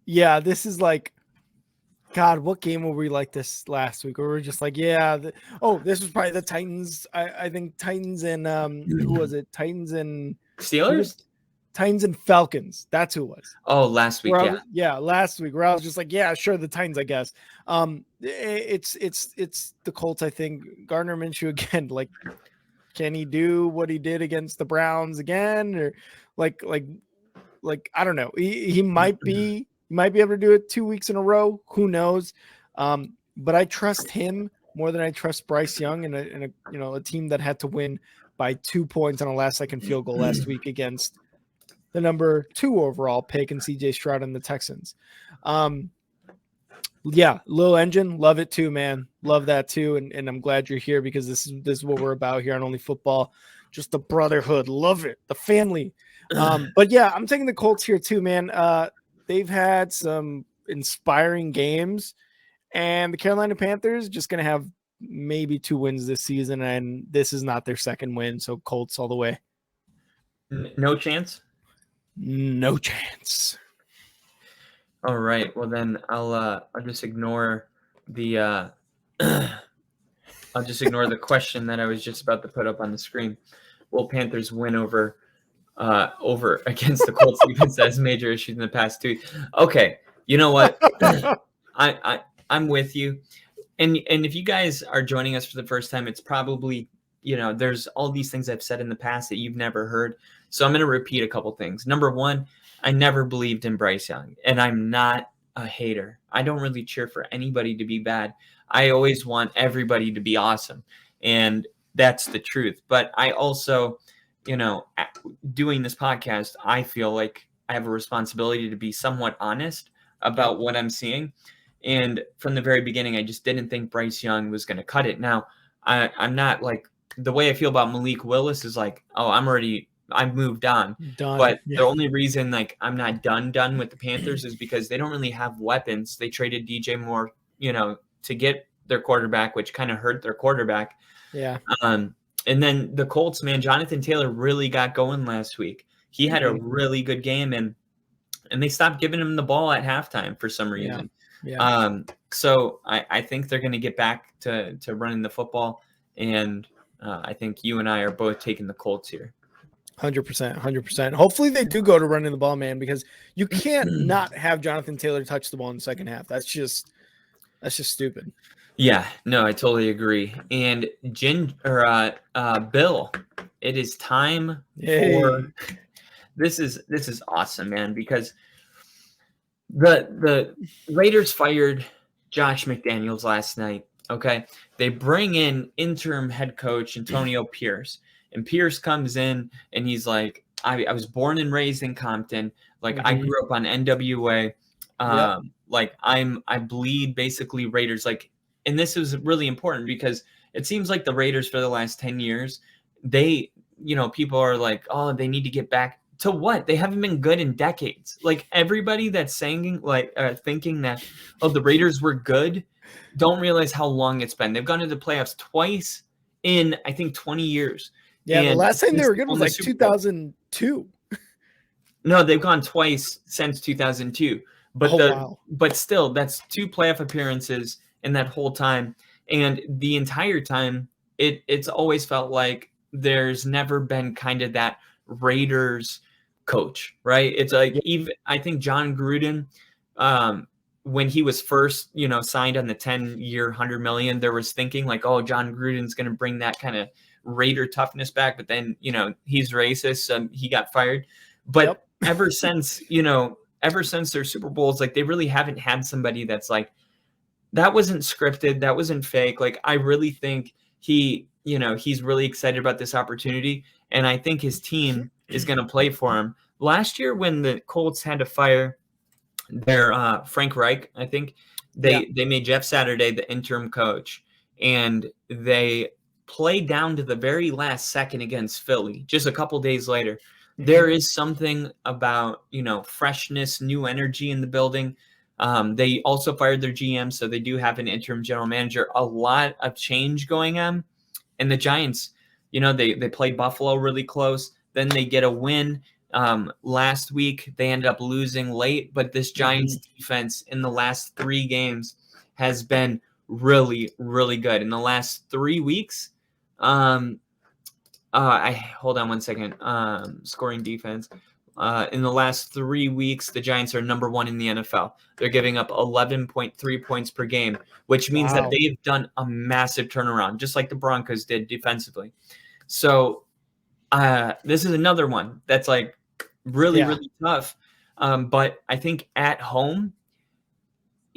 This is like, God, what game were we like this last week? Where we were just like, this was probably the Titans. I think Titans and who was it? Titans and Steelers? Titans and Falcons. That's who it was. Oh, last week, last week where I was just like, yeah, sure, the Titans, I guess. It's the Colts, I think. Gardner Minshew again, like, can he do what he did against the Browns again? Or like I don't know. He might be able to do it 2 weeks in a row. Who knows? But I trust him more than I trust Bryce Young in a team that had to win by 2 points on a last-second field goal last week against the number 2 overall pick and C.J. Stroud and the Texans. Lil Engine, love it too, man. Love that too, and I'm glad you're here because this is what we're about here on Only Football. Just the brotherhood, love it, the family. But yeah, I'm taking the Colts here too, man. They've had some inspiring games, and the Carolina Panthers just going to have maybe 2 wins this season, and this is not their second win. So Colts all the way. No chance. No chance. All right. Well, then I'll just ignore the I'll just ignore the question that I was just about to put up on the screen. Will Panthers win over against the Colts defense that has major issues in the past 2 weeks? Okay, you know what? I'm with you. And if you guys are joining us for the first time, it's probably, there's all these things I've said in the past that you've never heard. So I'm going to repeat a couple things. Number one, I never believed in Bryce Young, and I'm not a hater. I don't really cheer for anybody to be bad. I always want everybody to be awesome, and that's the truth. But I also, doing this podcast, I feel like I have a responsibility to be somewhat honest about what I'm seeing. And from the very beginning, I just didn't think Bryce Young was going to cut it. Now, I'm not like, the way I feel about Malik Willis is like, oh, I've moved on. Done. But Yeah. the only reason like I'm not done with the Panthers is because they don't really have weapons. They traded DJ Moore, to get their quarterback, which kind of hurt their quarterback. Yeah. And then the Colts, man, Jonathan Taylor really got going last week. He had a really good game, and they stopped giving him the ball at halftime for some reason. Yeah. So I think they're going to get back to running the football, and I think you and I are both taking the Colts here. 100%. Hopefully they do go to running the ball, man, because you can't not have Jonathan Taylor touch the ball in the second half. That's just stupid. Yeah, no, I totally agree. And Bill, it is time for this is awesome, man, because the Raiders fired Josh McDaniels last night. Okay. They bring in interim head coach Antonio Pierce, and Pierce comes in and he's like, I was born and raised in Compton. Like I grew up on NWA. Like I bleed basically Raiders. Like, and this is really important because it seems like the Raiders for the last 10 years, people are like, oh, they need to get back to what? They haven't been good in decades. Like everybody that's saying thinking that, oh, the Raiders were good, don't realize how long it's been. They've gone to the playoffs twice in, I think, 20 years. Yeah, and the last time they were good was like 2002. No, they've gone twice since 2002. But but still, that's 2 playoff appearances in that whole time. And the entire time, it's always felt like there's never been kind of that Raiders coach, right? It's like even I think John Gruden, when he was first, signed on the 10-year, $100 million, there was thinking like, oh, John Gruden's going to bring that kind of Raider toughness back. But then, he's racist, so he got fired. But ever since their Super Bowls, like they really haven't had somebody that's like, that wasn't scripted, that wasn't fake. Like I really think he's really excited about this opportunity, and I think his team is going to play for him. Last year when the Colts had to fire their Frank Reich, I think they made Jeff Saturday the interim coach, and they played down to the very last second against Philly just a couple days later. There is something about, freshness, new energy in the building. They also fired their GM, so they do have an interim general manager. A lot of change going on. And the Giants, they played Buffalo really close. Then they get a win. Last week, they ended up losing late. But this Giants defense in the last 3 games has been really, really good. In the last 3 weeks, hold on one second. Scoring defense. In the last 3 weeks, the Giants are number 1 in the NFL. They're giving up 11.3 points per game, which means that they've done a massive turnaround, just like the Broncos did defensively. So this is another one that's like really, really tough. But I think at home,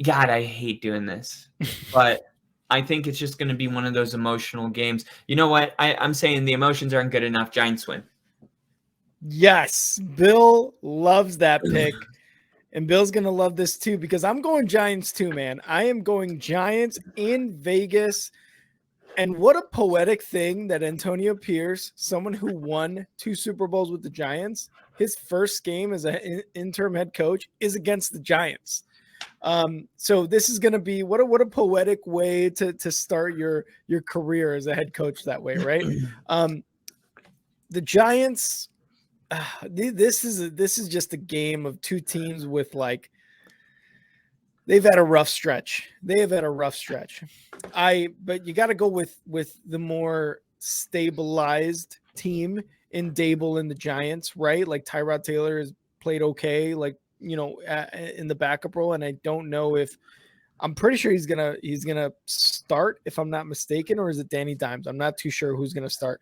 God, I hate doing this, but I think it's just going to be one of those emotional games. You know what? I'm saying the emotions aren't good enough. Giants win. Yes, Bill loves that pick, and Bill's going to love this too because I'm going Giants too, man. I am going Giants in Vegas, and what a poetic thing that Antonio Pierce, someone who won 2 Super Bowls with the Giants, his first game as an interim head coach is against the Giants. So this is going to be what a poetic way to start your career as a head coach that way, right? The Giants, this is just a game of two teams with like they've had a rough stretch. They have had a rough stretch. But you got to go with the more stabilized team in Dable and the Giants, right? Like Tyrod Taylor has played okay, like in the backup role, and I don't know if I'm pretty sure he's gonna start if I'm not mistaken, or is it Danny Dimes? I'm not too sure who's gonna start.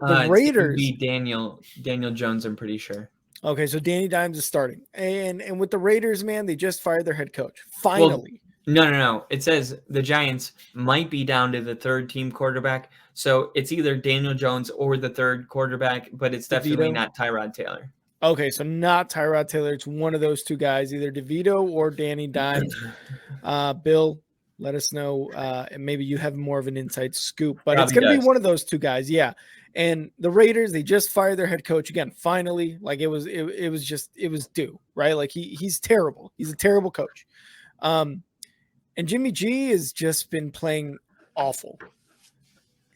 The It's going to Raiders. be Daniel Jones, I'm pretty sure. Okay, so Danny Dimes is starting, and with the Raiders, man, they just fired their head coach. Finally. Well, no. It says the Giants might be down to the third team quarterback, so it's either Daniel Jones or the third quarterback, but it's definitely not Tyrod Taylor. Okay, so not Tyrod Taylor. It's one of those two guys, either DeVito or Danny Dimes. Bill, let us know, and maybe you have more of an inside scoop, but it's going to be one of those two guys. Yeah. And the Raiders, they just fired their head coach again. Finally, like it was due, right? Like he's terrible. He's a terrible coach. And Jimmy G has just been playing awful.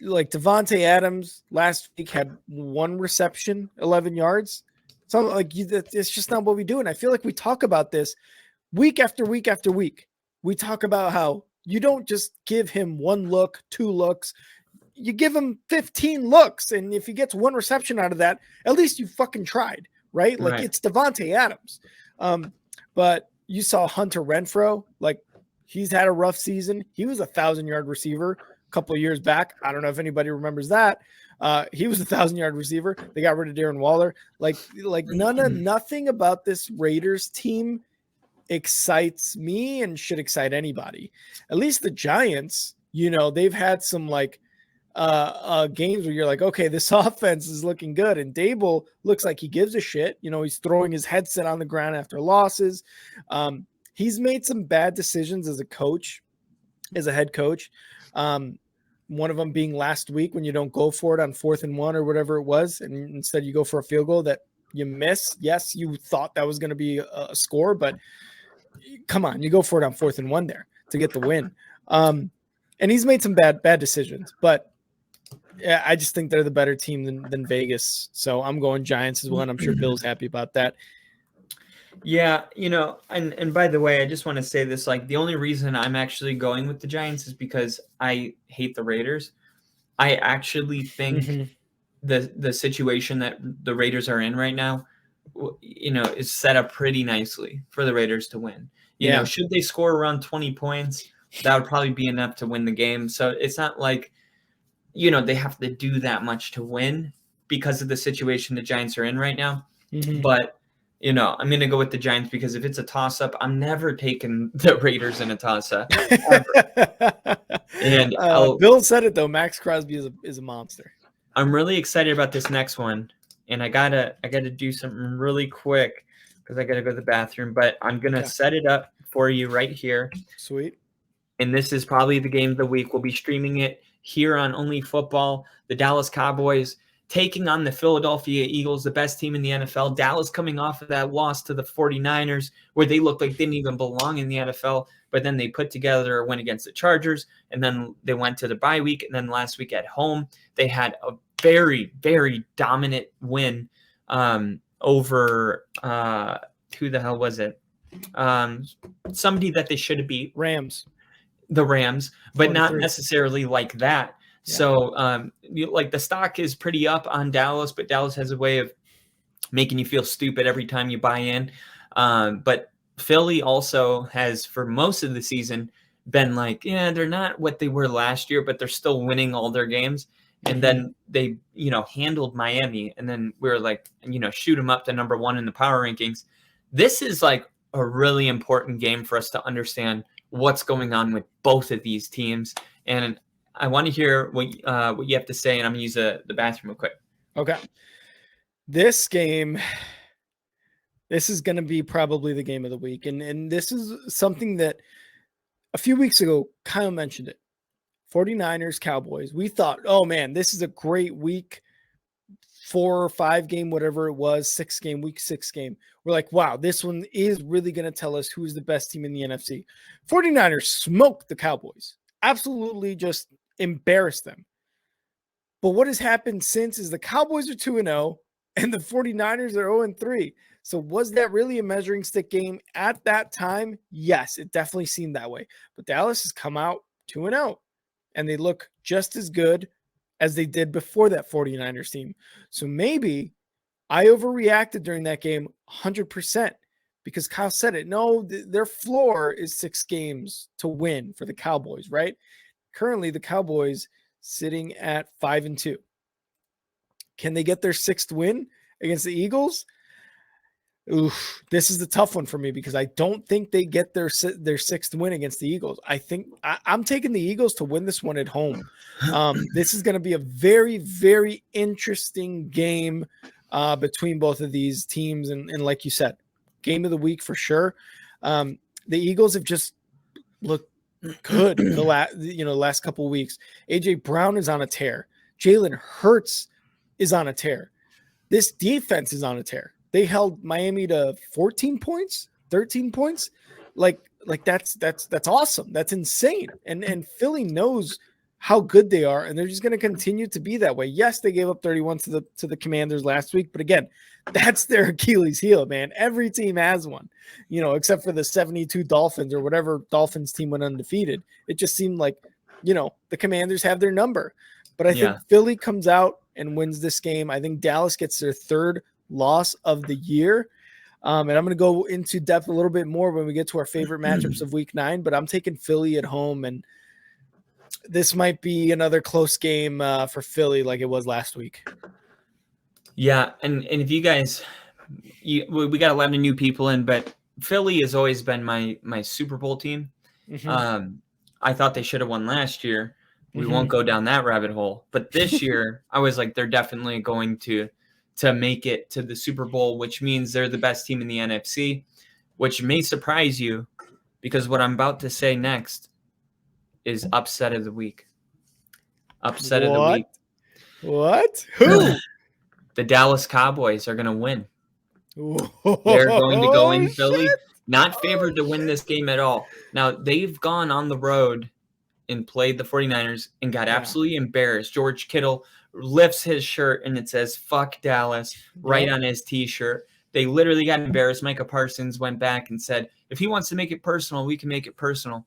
Like Devontae Adams last week had 1 reception, 11 yards. So like it's just not what we do. And I feel like we talk about this week after week after week. We talk about how you don't just give him 1 look, 2 looks. You give him 15 looks. And if he gets 1 reception out of that, at least you fucking tried, right? Like It's Devontae Adams. But you saw Hunter Renfrow, like he's had a rough season. He was a 1,000-yard receiver a couple of years back. I don't know if anybody remembers that. He was a 1,000-yard receiver. They got rid of Darren Waller. Like nothing about this Raiders team excites me and should excite anybody. At least the Giants, they've had some like games where you're like, okay, this offense is looking good. And Dable looks like he gives a shit. He's throwing his headset on the ground after losses. He's made some bad decisions as a coach, as a head coach. One of them being last week when you don't go for it on 4th and 1 or whatever it was. And instead you go for a field goal that you miss. Yes, you thought that was going to be a score, but come on, you go for it on 4th and 1 there to get the win. And he's made some bad decisions, but yeah, I just think they're the better team than Vegas. So I'm going Giants as well. And I'm sure Bill's happy about that. Yeah, and by the way, I just want to say this, like the only reason I'm actually going with the Giants is because I hate the Raiders. I actually think the situation that the Raiders are in right now, is set up pretty nicely for the Raiders to win. Should they score around 20 points, that would probably be enough to win the game. So it's not like, they have to do that much to win because of the situation the Giants are in right now. But I'm going to go with the Giants because if it's a toss-up, I'm never taking the Raiders in a toss-up. And Bill said it, though. Max Crosby is a monster. I'm really excited about this next one, and I gotta do something really quick because I gotta go to the bathroom. But I'm going to set it up for you right here. Sweet. And this is probably the game of the week. We'll be streaming it here on Only Football. The Dallas Cowboys taking on the Philadelphia Eagles, the best team in the NFL. Dallas coming off of that loss to the 49ers where they looked like they didn't even belong in the NFL, but then they put together a win against the Chargers, and then they went to the bye week, and then last week at home, they had a very, very dominant win over who the hell was it? Somebody that they should have beat. The Rams, but 43. not necessarily like that. Yeah. So, like the stock is pretty up on Dallas, but Dallas has a way of making you feel stupid every time you buy in. But Philly also has, for most of the season, been like, yeah, they're not what they were last year, but they're still winning all their games. And then they, handled Miami, and then we were like, shoot them up to number 1 in the power rankings. This is like a really important game for us to understand what's going on with both of these teams. And I want to hear what you have to say, and I'm going to use the bathroom real quick. Okay. This game, this is going to be probably the game of the week. And this is something that a few weeks ago, Kyle mentioned it. 49ers, Cowboys. We thought, oh man, this is a great week 4 or 5 game, whatever it was, 6 game, week 6 game. We're like, wow, this one is really going to tell us who's the best team in the NFC. 49ers smoked the Cowboys, absolutely just embarrassed them. But what has happened since is the Cowboys are 2-0 and the 49ers are 0-3. So was that really a measuring stick game at that time? Yes, it definitely seemed that way. But Dallas has come out 2-0 and they look just as good as they did before that 49ers team. So maybe I overreacted during that game 100% because Kyle said it. No, their floor is 6 games to win for the Cowboys, right? Currently, the Cowboys sitting at 5-2. Can they get their 6th win against the Eagles? Oof, this is the tough one for me because I don't think they get their 6th win against the Eagles. I think I'm taking the Eagles to win this one at home. This is going to be a very, very interesting game between both of these teams. And like you said, game of the week for sure. The Eagles have just looked good the last couple of weeks. AJ Brown is on a tear. Jalen Hurts is on a tear. This defense is on a tear. They held Miami to 14 points, 13 points. Like that's awesome. That's insane. And Philly knows how good they are, and they're just going to continue to be that way. Yes, they gave up 31 to the Commanders last week, but again, that's their Achilles heel, man. Every team has one, except for the 72 Dolphins or whatever Dolphins team went undefeated. It just seemed like, the Commanders have their number. But I think Philly comes out and wins this game. I think Dallas gets their 3rd loss of the year. And I'm going to go into depth a little bit more when we get to our favorite matchups of week 9, but I'm taking Philly at home, and this might be another close game for Philly like it was last week. Yeah, and if you guys, we got 11 new people in, but Philly has always been my Super Bowl team. Mm-hmm. I thought they should have won last year. We won't go down that rabbit hole. But this year, I was like, they're definitely going to make it to the Super Bowl, which means they're the best team in the NFC, which may surprise you because what I'm about to say next is upset of the week. Upset of the week. What? Who? The Dallas Cowboys are going to win. They're going to go in Philly. Not favored to win this game at all. Now, they've gone on the road and played the 49ers and got absolutely embarrassed. George Kittle lifts his shirt and it says, "Fuck Dallas," right on his T-shirt. They literally got embarrassed. Micah Parsons went back and said, if he wants to make it personal, we can make it personal.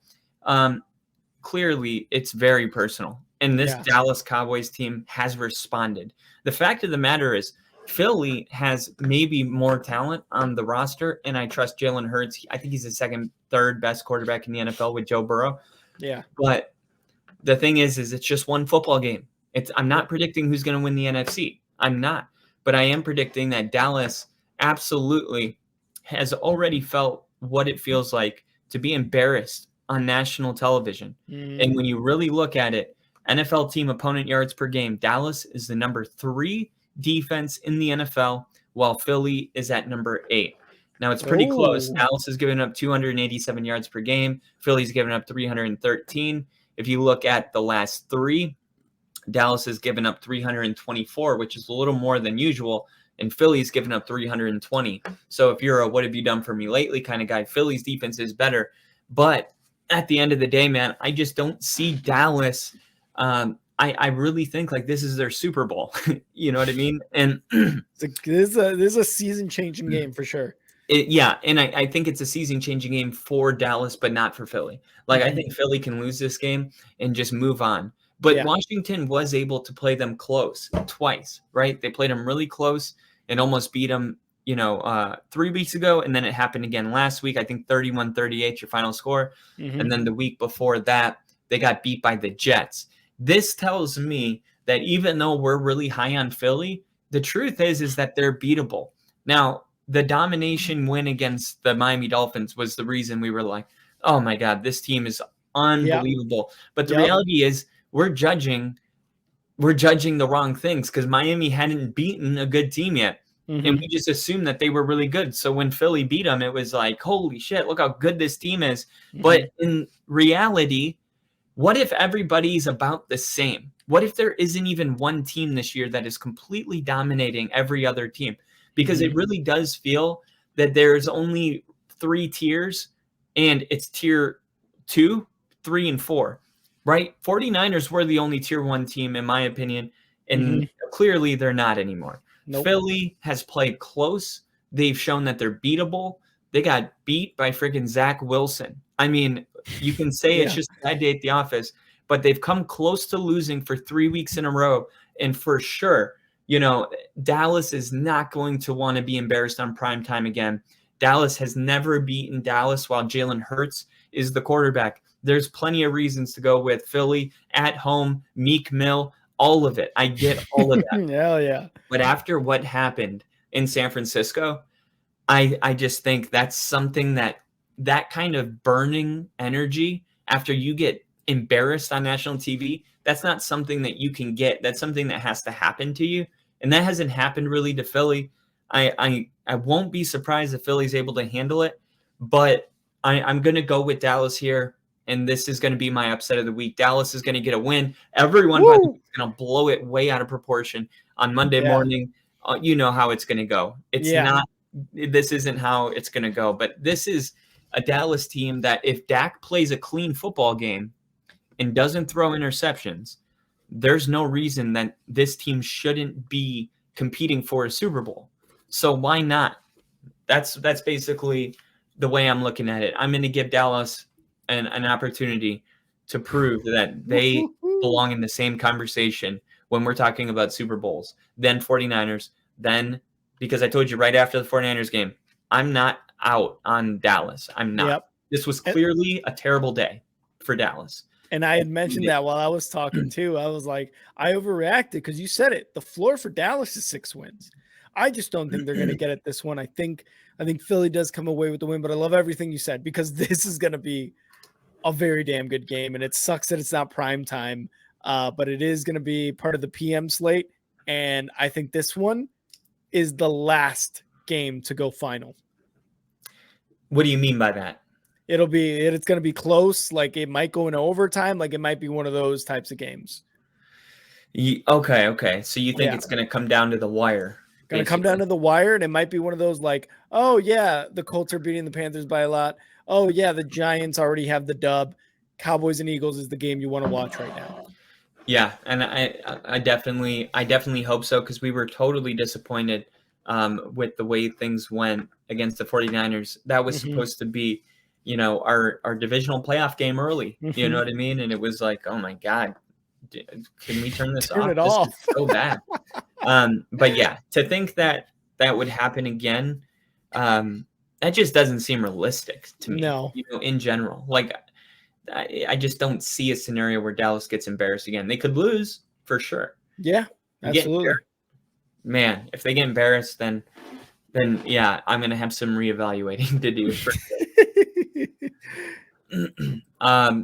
Clearly, it's very personal. And this Dallas Cowboys team has responded. The fact of the matter is, Philly has maybe more talent on the roster, and I trust Jalen Hurts. I think he's the 2nd, 3rd best quarterback in the NFL with Joe Burrow. Yeah. But the thing is it's just one football game. I'm not predicting who's going to win the NFC. I'm not. But I am predicting that Dallas absolutely has already felt what it feels like to be embarrassed on national television. And when you really look at it, NFL team opponent yards per game, Dallas is the number 3 defense in the NFL, while Philly is at number 8. Now, it's pretty close. Dallas has given up 287 yards per game. Philly's given up 313. If you look at the last 3, Dallas has given up 324, which is a little more than usual, and Philly's given up 320. So if you're a what have you done for me lately kind of guy, Philly's defense is better. But at the end of the day, man, I just don't see Dallas. I really think like this is their Super Bowl. You know what I mean? And this is a season-changing game for sure. And I think it's a season-changing game for Dallas, but not for Philly. Like, I think Philly can lose this game and just move on. But Washington was able to play them close twice, right? They played them really close and almost beat them, 3 weeks ago. And then it happened again last week. I think 31-38, your final score. And then the week before that, they got beat by the Jets. This tells me that even though we're really high on Philly, the truth is that they're beatable. Now, the domination win against the Miami Dolphins was the reason we were like, oh my God, this team is unbelievable. But the reality is we're judging the wrong things because Miami hadn't beaten a good team yet. And we just assumed that they were really good. So when Philly beat them, it was like, holy shit, look how good this team is. But in reality, What if everybody's about the same? What if there isn't even one team this year that is completely dominating every other team? Because it really does feel that there's only 3 tiers, and it's tier 2, 3, and 4, right? 49ers were the only tier 1 team, in my opinion, and clearly they're not anymore. Nope. Philly has played close. They've shown that they're beatable. They got beat by freaking Zach Wilson. I mean, you can say it's just a bad day at the office, but they've come close to losing for 3 weeks in a row. And for sure, you know, Dallas is not going to want to be embarrassed on prime time again. Dallas has never beaten Dallas while Jalen Hurts is the quarterback. There's plenty of reasons to go with Philly at home, Meek Mill, all of it. I get all of that. Hell yeah. But after what happened in San Francisco, I just think that's something that kind of burning energy after you get embarrassed on national TV, that's not something that you can get. That's something that has to happen to you. And that hasn't happened really to Philly. I won't be surprised if Philly's able to handle it, but I'm going to go with Dallas here. And this is going to be my upset of the week. Dallas is going to get a win. Everyone by the way, is going to blow it way out of proportion on Monday morning. You know how it's going to go. It's not. This isn't how it's going to go. But this is a Dallas team that if Dak plays a clean football game and doesn't throw interceptions, there's no reason that this team shouldn't be competing for a Super Bowl. So why not? That's basically the way I'm looking at it. I'm going to give Dallas an opportunity to prove that they belong in the same conversation when we're talking about Super Bowls, then 49ers, then because I told you right after the 49ers game, I'm not out on Dallas. I'm not. Yep. This was clearly a terrible day for Dallas. And I had mentioned that while I was talking too. I was like, I overreacted because you said it. The floor for Dallas is 6 wins. I just don't think they're going to get it this one. I think Philly does come away with the win, but I love everything you said because this is going to be a very damn good game. And it sucks that it's not prime time, but it is going to be part of the PM slate. And I think this one is the last game to go final. What do you mean by that? It's going to be close. Like it might go into overtime. Like it might be one of those types of games. Okay. So you think it's going to come down to the wire? Going to come down to the wire, and it might be one of those like, oh yeah, the Colts are beating the Panthers by a lot. Oh yeah, the Giants already have the dub. Cowboys and Eagles is the game you want to watch right now. Yeah, and I definitely hope so because we were totally disappointed with the way things went against the 49ers. That was supposed to be, you know, our divisional playoff game early. You know what I mean? And it was like, oh my God, can we turn this off? Turn it off. This is so bad. But yeah, to think that would happen again, that just doesn't seem realistic to me. No. You know, in general, like I just don't see a scenario where Dallas gets embarrassed again. They could lose for sure. Yeah, absolutely. Man, if they get embarrassed, then yeah, I'm gonna have some reevaluating to do. For sure.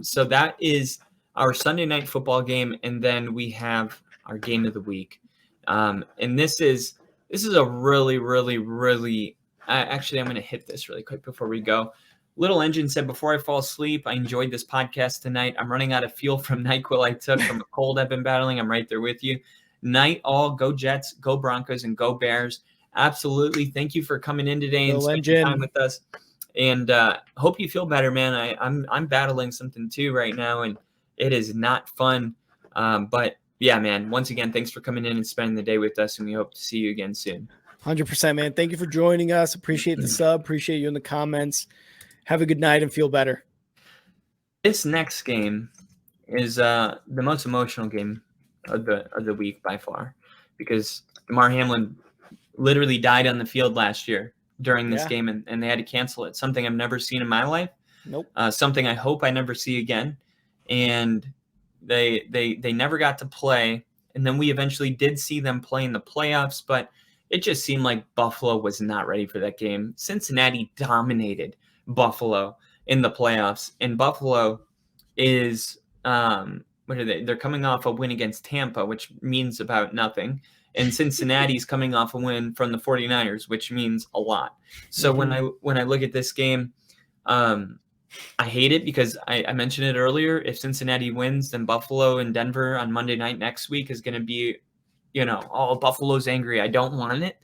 So that is our Sunday night football game, and then we have our game of the week. And this is a really, really, really. Actually, I'm going to hit this really quick before we go. Little Engine said, before I fall asleep, I enjoyed this podcast tonight. I'm running out of fuel from NyQuil I took from a cold I've been battling. I'm right there with you. Night all. Go Jets, go Broncos, and go Bears. Absolutely. Thank you for coming in today and spending time with us. And hope you feel better, man. I'm battling something too right now, and it is not fun. But yeah, man, once again, thanks for coming in and spending the day with us, and we hope to see you again soon. 100%, man. Thank you for joining us. Appreciate the sub. Appreciate you in the comments. Have a good night and feel better. This next game is the most emotional game of the week by far, because Damar Hamlin literally died on the field last year during this game, and they had to cancel it. Something I've never seen in my life. Nope. Something I hope I never see again. And they never got to play, and then we eventually did see them play in the playoffs, but it just seemed like Buffalo was not ready for that game. Cincinnati dominated Buffalo in the playoffs, and Buffalo is what are they? They're coming off a win against Tampa, which means about nothing, and Cincinnati's coming off a win from the 49ers, which means a lot. So when I look at this game, I hate it because I mentioned it earlier. If Cincinnati wins, then Buffalo and Denver on Monday night next week is going to be, oh, Buffalo's angry. I don't want it,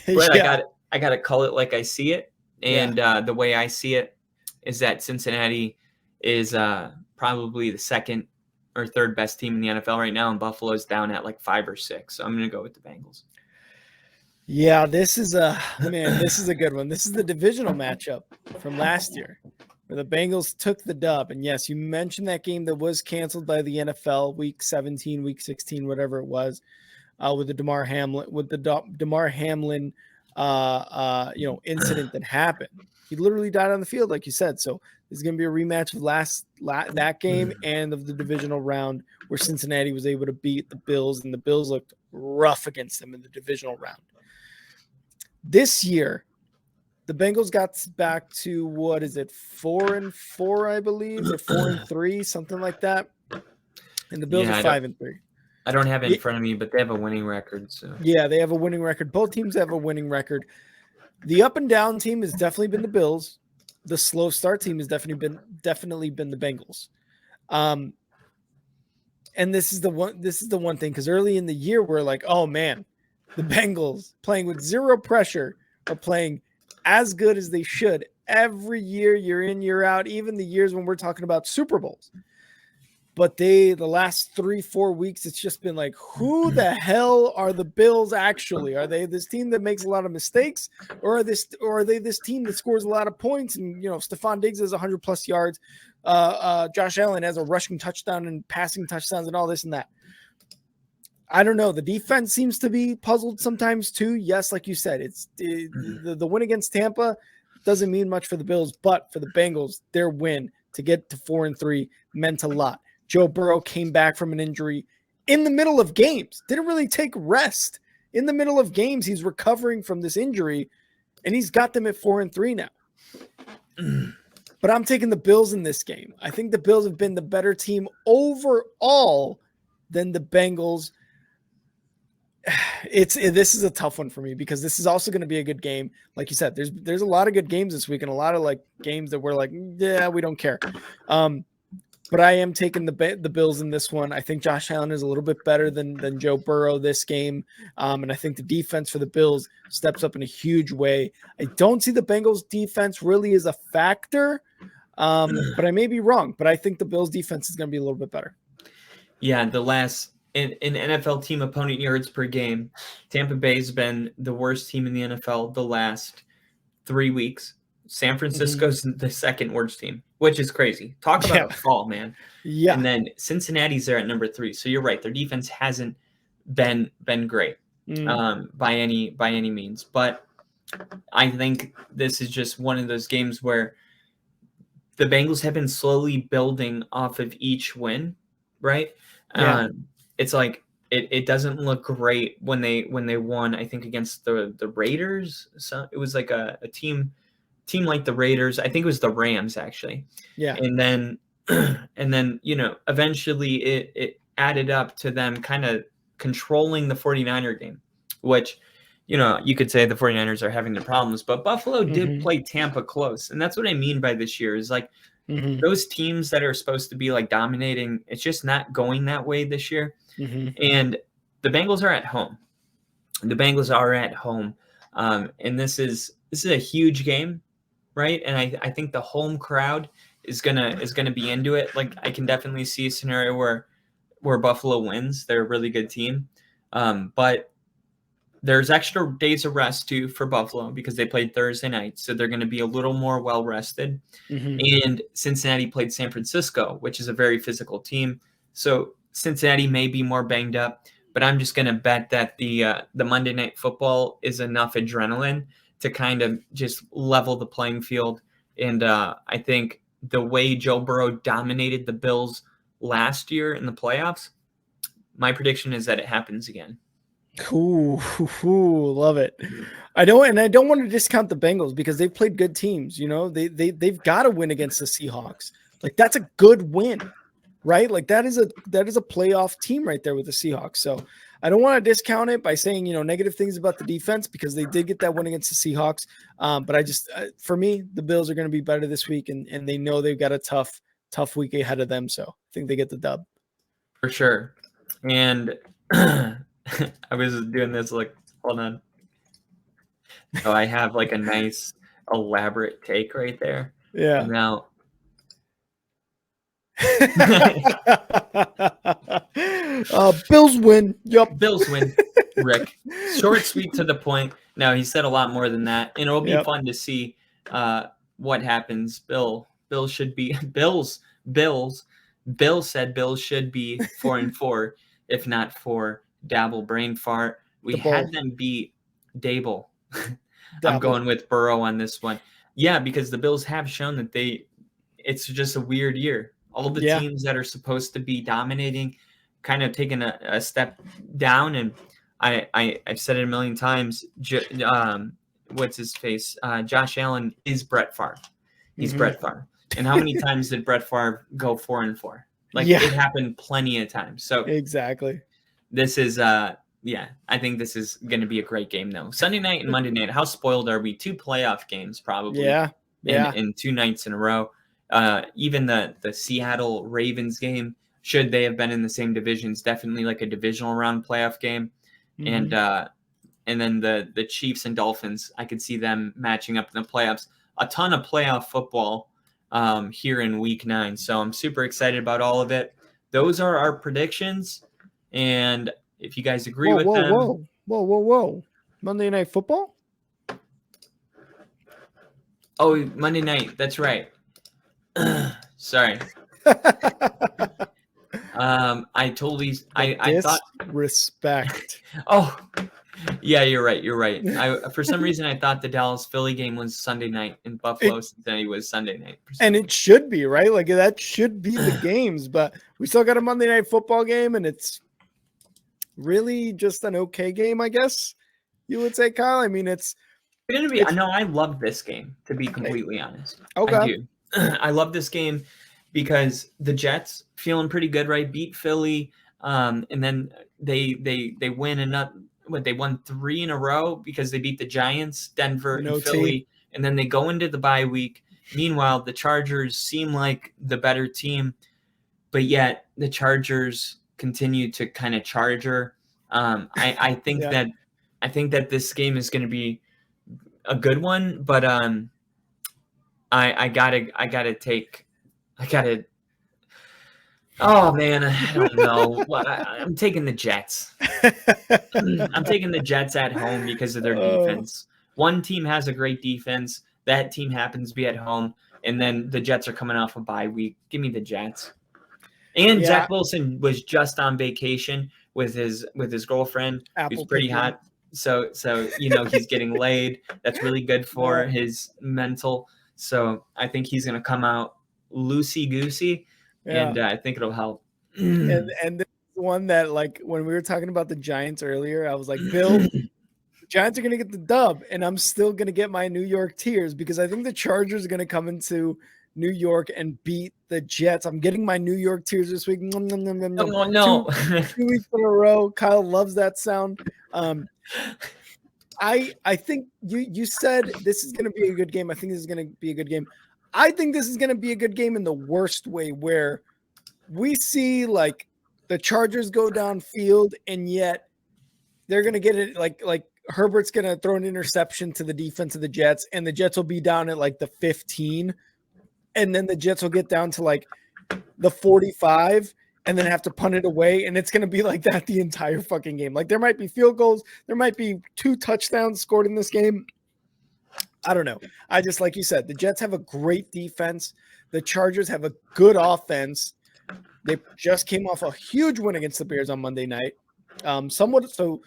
but Yeah. I got to call it like I see it. Yeah. And the way I see it is that Cincinnati is probably the second or third best team in the NFL right now, and Buffalo's down at like 5 or 6. So I'm going to go with the Bengals. Yeah, this is a good one. This is the divisional matchup from last year where the Bengals took the dub. And yes, you mentioned that game that was canceled by the NFL week 17, week 16, whatever it was, with the Damar Hamlin incident that happened. He literally died on the field, like you said. So there's going to be a rematch of that game and of the divisional round where Cincinnati was able to beat the Bills, and the Bills looked rough against them in the divisional round. This year, the Bengals got back to 4-4, I believe, or 4-3, something like that. And the Bills are 5-3. I don't have it in front of me, but they have a winning record. So yeah, they have a winning record. Both teams have a winning record. The up and down team has definitely been the Bills. The slow start team has definitely been the Bengals. And this is the one thing, because early in the year we're like, oh man, the Bengals playing with zero pressure are playing as good as they should every year, year in, year out, even the years when we're talking about Super Bowls. But the last 3-4 weeks, it's just been like, who the hell are the Bills actually? Are they this team that makes a lot of mistakes, or are they this team that scores a lot of points? And Stephon Diggs has 100+ yards. Josh Allen has a rushing touchdown and passing touchdowns and all this and that. I don't know. The defense seems to be puzzled sometimes too. Yes, like you said, it's the win against Tampa doesn't mean much for the Bills, but for the Bengals, their win to get to 4-3 meant a lot. Joe Burrow came back from an injury in the middle of games. Didn't really take rest. In the middle of games, he's recovering from this injury, and he's got them at 4-3 now. But I'm taking the Bills in this game. I think the Bills have been the better team overall than the Bengals. This is a tough one for me because this is also going to be a good game. Like you said, there's a lot of good games this week and a lot of like games that we're like, yeah, we don't care. But I am taking the Bills in this one. I think Josh Allen is a little bit better than Joe Burrow this game. And I think the defense for the Bills steps up in a huge way. I don't see the Bengals defense really as a factor, but I may be wrong. But I think the Bills defense is going to be a little bit better. Yeah, in NFL team opponent yards per game, Tampa Bay's been the worst team in the NFL the last 3 weeks. San Francisco's the second worst team, which is crazy. Talk about a fall, man. Yeah. And then Cincinnati's there at number 3. So you're right. Their defense hasn't been great by any means. But I think this is just one of those games where the Bengals have been slowly building off of each win, right? Yeah. It's like it doesn't look great when they won, I think, against the Raiders. So it was like a team like the Raiders. I think it was the Rams, actually. Yeah. And then eventually it added up to them kind of controlling the 49er game, which, you could say the 49ers are having their problems, but Buffalo did play Tampa close. And that's what I mean by this year is like those teams that are supposed to be like dominating, it's just not going that way this year. And the Bengals are at home. And this is a huge game. Right. And I think the home crowd is gonna be into it. Like I can definitely see a scenario where Buffalo wins. They're a really good team. But there's extra days of rest too for Buffalo because they played Thursday night. So they're going to be a little more well rested. And Cincinnati played San Francisco, which is a very physical team. So Cincinnati may be more banged up, but I'm just going to bet that the Monday Night Football is enough adrenaline to kind of just level the playing field. And I think the way Joe Burrow dominated the Bills last year in the playoffs, my prediction is that it happens again. Ooh, love it. I don't want to discount the Bengals because they've played good teams. They've got to win against the Seahawks. Like that's a good win, right? Like that is a playoff team right there with the Seahawks. So I don't want to discount it by saying, negative things about the defense because they did get that win against the Seahawks. But I just, for me, the Bills are going to be better this week, and they know they've got a tough week ahead of them. So I think they get the dub. For sure. And I was doing this, like, hold on. So I have like a nice elaborate take right there. Yeah. Now, Bills win. Yup. Bills win, Rick. Short, sweet, to the point. No, he said a lot more than that, and it'll be fun to see what happens. Bill should be Bills. Bill said Bills should be 4-4, if not for Dabble brain fart. We had them beat Dable. I'm going with Burrow on this one. Yeah, because the Bills have shown that it's just a weird year. All the teams that are supposed to be dominating kind of taking a step down. And I've said it a million times. What's his face? Josh Allen is Brett Favre. He's Brett Favre. And how many times did Brett Favre go 4-4? Like, it happened plenty of times. So exactly. This is I think this is going to be a great game, though. Sunday night and Monday night. How spoiled are we? 2 playoff games, probably. Yeah. In 2 nights in a row. Even the Seattle Ravens game, should they have been in the same divisions, definitely like a divisional round playoff game. And then the Chiefs and Dolphins, I could see them matching up in the playoffs. A ton of playoff football here in week 9. So I'm super excited about all of it. Those are our predictions. And if you guys agree with them. Whoa. Monday Night Football? Oh, Monday night. That's right. Sorry. I thought respect. Oh, yeah, you're right. For some reason I thought the Dallas Philly game was Sunday night in Buffalo. Cincinnati was Sunday night. And it should be, right? Like, that should be the games, but we still got a Monday Night Football game, and it's really just an okay game, I guess you would say, Kyle. I mean, it's gonna be. I know I love this game, to be completely honest. Okay. I do. I love this game because the Jets feeling pretty good, right? Beat Philly, and then they win they won 3 in a row because they beat the Giants, Denver, and Philly, and then they go into the bye week. Meanwhile, the Chargers seem like the better team, but yet the Chargers continue to kind of charger. I think that this game is going to be a good one, but I gotta. Oh man, I don't know. I'm taking the Jets. I'm taking the Jets at home because of their defense. One team has a great defense. That team happens to be at home, and then the Jets are coming off a bye week. Give me the Jets. And Zach Wilson was just on vacation with his girlfriend, who's pretty hot. So he's getting laid. That's really good for his mental. So I think he's going to come out loosey-goosey, and I think it'll help. And this one that, like, when we were talking about the Giants earlier, I was like, Bill, the Giants are going to get the dub, and I'm still going to get my New York tears because I think the Chargers are going to come into New York and beat the Jets. I'm getting my New York tears this week. No. 2 weeks in a row. Kyle loves that sound. I think you said this is going to be a good game. I think this is going to be a good game. I think this is going to be a good game in the worst way, where we see like the Chargers go downfield and yet they're going to get it like Herbert's going to throw an interception to the defense of the Jets, and the Jets will be down at like the 15, and then the Jets will get down to like the 45 and then have to punt it away. And it's going to be like that the entire fucking game. Like, there might be field goals. There might be 2 touchdowns scored in this game. I don't know. I just, like you said, the Jets have a great defense. The Chargers have a good offense. They just came off a huge win against the Bears on Monday night. Somewhat so,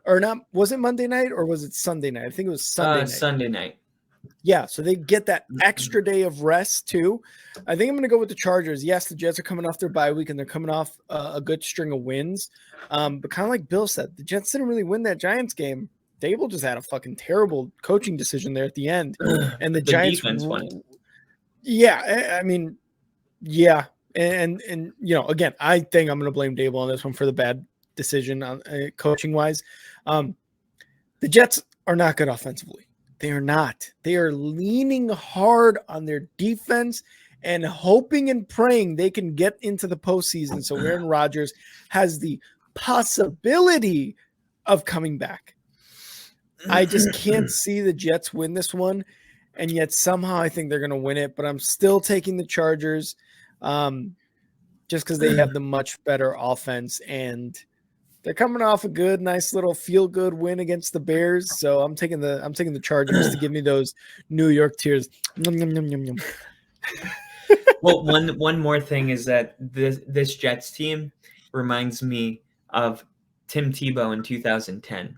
or not. Was it Monday night or was it Sunday night? I think it was Sunday night. Sunday night. Yeah, so they get that extra day of rest too. I think I'm going to go with the Chargers. Yes, the Jets are coming off their bye week and they're coming off a good string of wins. But kind of like Bill said, the Jets didn't really win that Giants game. Dable just had a fucking terrible coaching decision there at the end, and the Giants won. Yeah, I mean, yeah, and again, I think I'm going to blame Dable on this one for the bad decision on coaching wise. The Jets are not good offensively. They are not. They are leaning hard on their defense and hoping and praying they can get into the postseason. So Aaron Rodgers has the possibility of coming back. I just can't see the Jets win this one. And yet somehow I think they're going to win it, but I'm still taking the Chargers just because they have the much better offense, and they're coming off a good, nice little feel-good win against the Bears. So I'm taking the Chargers to give me those New York tears. Yum, yum, yum, yum, yum. Well, one more thing is that this Jets team reminds me of Tim Tebow in 2010,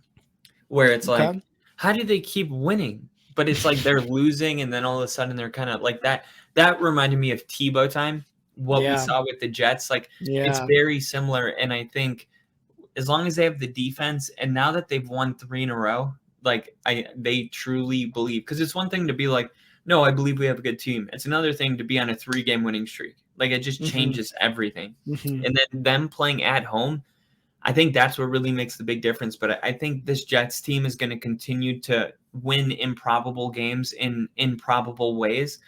where it's like, how do they keep winning? But it's like they're losing, and then all of a sudden they're kind of like that. That reminded me of Tebow time, what we saw with the Jets. Like, it's very similar, and I think as long as they have the defense, and now that they've won 3 in a row, like they truly believe. Because it's one thing to be like, no, I believe we have a good team. It's another thing to be on a 3-game winning streak. Like, it just changes everything. And then them playing at home, I think that's what really makes the big difference. But I think this Jets team is going to continue to win improbable games in improbable ways.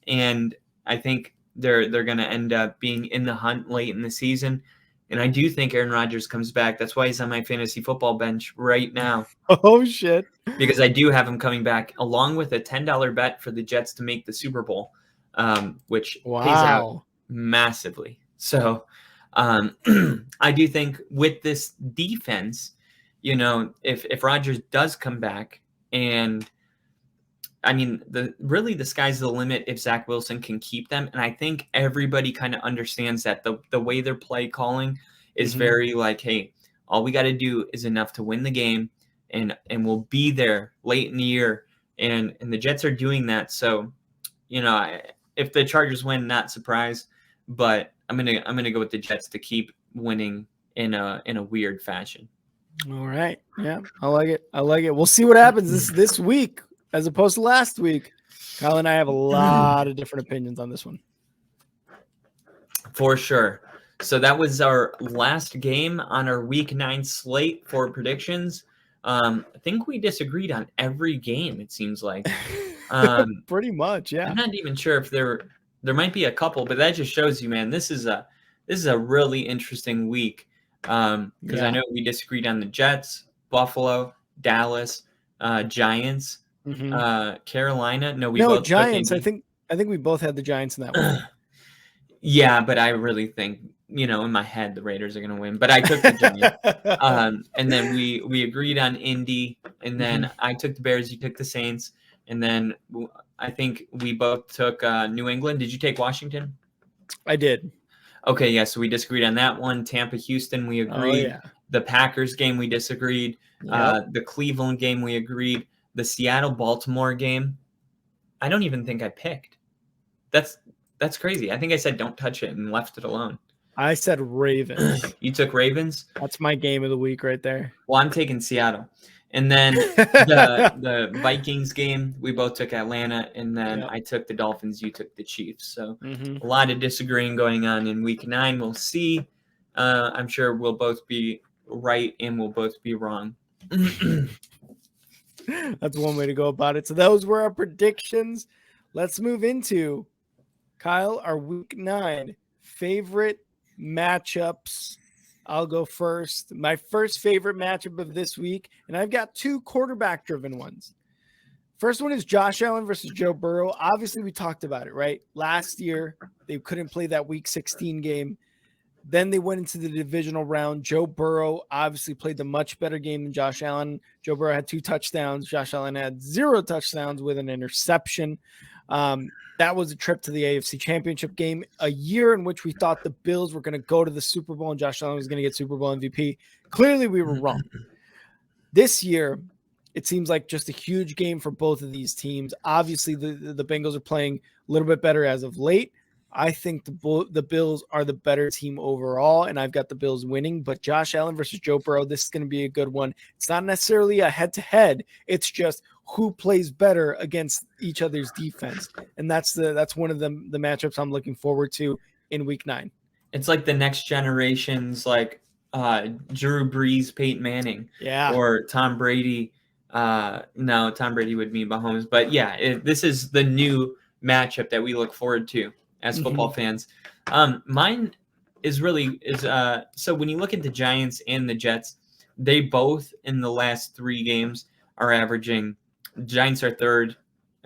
And I think they're going to end up being in the hunt late in the season. And I do think Aaron Rodgers comes back. That's why he's on my fantasy football bench right now. Oh, shit. Because I do have him coming back, along with a $10 bet for the Jets to make the Super Bowl, which pays out massively. So I do think with this defense, if Rodgers does come back, and I mean, the sky's the limit if Zach Wilson can keep them. And I think everybody kind of understands that the way their play calling is very like, hey, all we got to do is enough to win the game, and we'll be there late in the year. And the Jets are doing that. So, if the Chargers win, not surprised, but I'm gonna go with the Jets to keep winning in a weird fashion. All right. Yeah, I like it. We'll see what happens this week as opposed to last week. Kyle and I have a lot of different opinions on this one. For sure. So that was our last game on our Week 9 slate for predictions. I think we disagreed on every game, it seems like. Pretty much, yeah. I'm not even sure if there might be a couple, but that just shows you, man, this is a really interesting week. Because I know we disagreed on the Jets, Buffalo, Dallas, Giants, Carolina. No, we both Giants. I think we both had the Giants in that one. Yeah, but I really think, in my head, the Raiders are going to win. But I took the Giants. And then we agreed on Indy. And then I took the Bears. You took the Saints. And then I think we both took New England. Did you take Washington? I did. Okay, yeah, so we disagreed on that one. Tampa, Houston, we agreed. Oh, yeah. The Packers game, we disagreed. Yep. The Cleveland game, we agreed. The Seattle-Baltimore game, I don't even think I picked. That's crazy. I think I said don't touch it and left it alone. I said Ravens. You took Ravens? That's my game of the week right there. Well, I'm taking Seattle. And then the Vikings game, we both took Atlanta, and then I took the Dolphins, you took the Chiefs. So a lot of disagreeing going on in Week 9. We'll see. I'm sure we'll both be right and we'll both be wrong. That's one way to go about it. So those were our predictions. Let's move into, Kyle, our Week 9 favorite matchups. I'll go first. My first favorite matchup of this week, and I've got 2 quarterback-driven ones. First one is Josh Allen versus Joe Burrow. Obviously, we talked about it, right? Last year, they couldn't play that Week 16 game. Then they went into the divisional round. Joe Burrow obviously played the much better game than Josh Allen. Joe Burrow had 2 touchdowns. Josh Allen had 0 touchdowns with an interception. That was a trip to the AFC Championship game, a year in which we thought the Bills were going to go to the Super Bowl and Josh Allen was going to get Super Bowl MVP. Clearly, we were wrong. This year, it seems like just a huge game for both of these teams. Obviously, the Bengals are playing a little bit better as of late. I think the Bills are the better team overall, and I've got the Bills winning. But Josh Allen versus Joe Burrow, this is going to be a good one. It's not necessarily a head-to-head. It's just who plays better against each other's defense, and that's one of the matchups I'm looking forward to in Week 9. It's like the next generation's like Drew Brees, Peyton Manning, Yeah. or Tom Brady. No, Tom Brady would be Mahomes, but yeah, this is the new matchup that we look forward to as football fans. Mine is so when you look at the Giants and the Jets, they both in the last 3 games are averaging. Giants are third,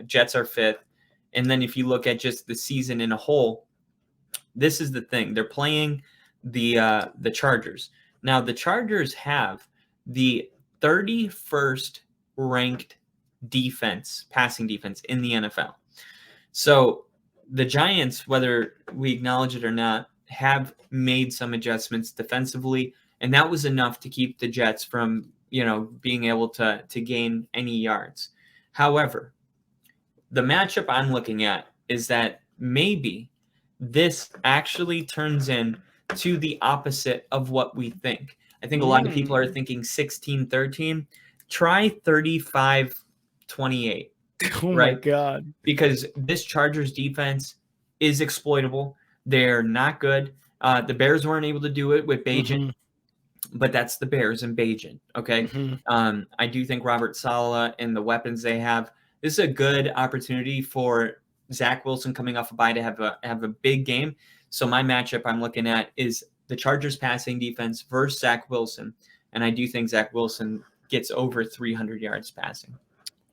Jets are fifth, and then if you look at just the season in a whole, this is the thing. They're playing the Chargers. Now the Chargers have the 31st ranked passing defense in the NFL. So the Giants, whether we acknowledge it or not, have made some adjustments defensively, and that was enough to keep the Jets from, being able to gain any yards. However, the matchup I'm looking at is that maybe this actually turns in to the opposite of what we think. I think a lot of people are thinking 16-13. Try 35-28. Oh my Right? God. Because this Chargers defense is exploitable. They're not good. The Bears weren't able to do it with Bajan, but that's the Bears and Bajan. Okay. I do think Robert Saleh and the weapons they have, this is a good opportunity for Zach Wilson coming off a bye to have a big game. So my matchup I'm looking at is the Chargers passing defense versus Zach Wilson. And I do think Zach Wilson gets over 300 yards passing.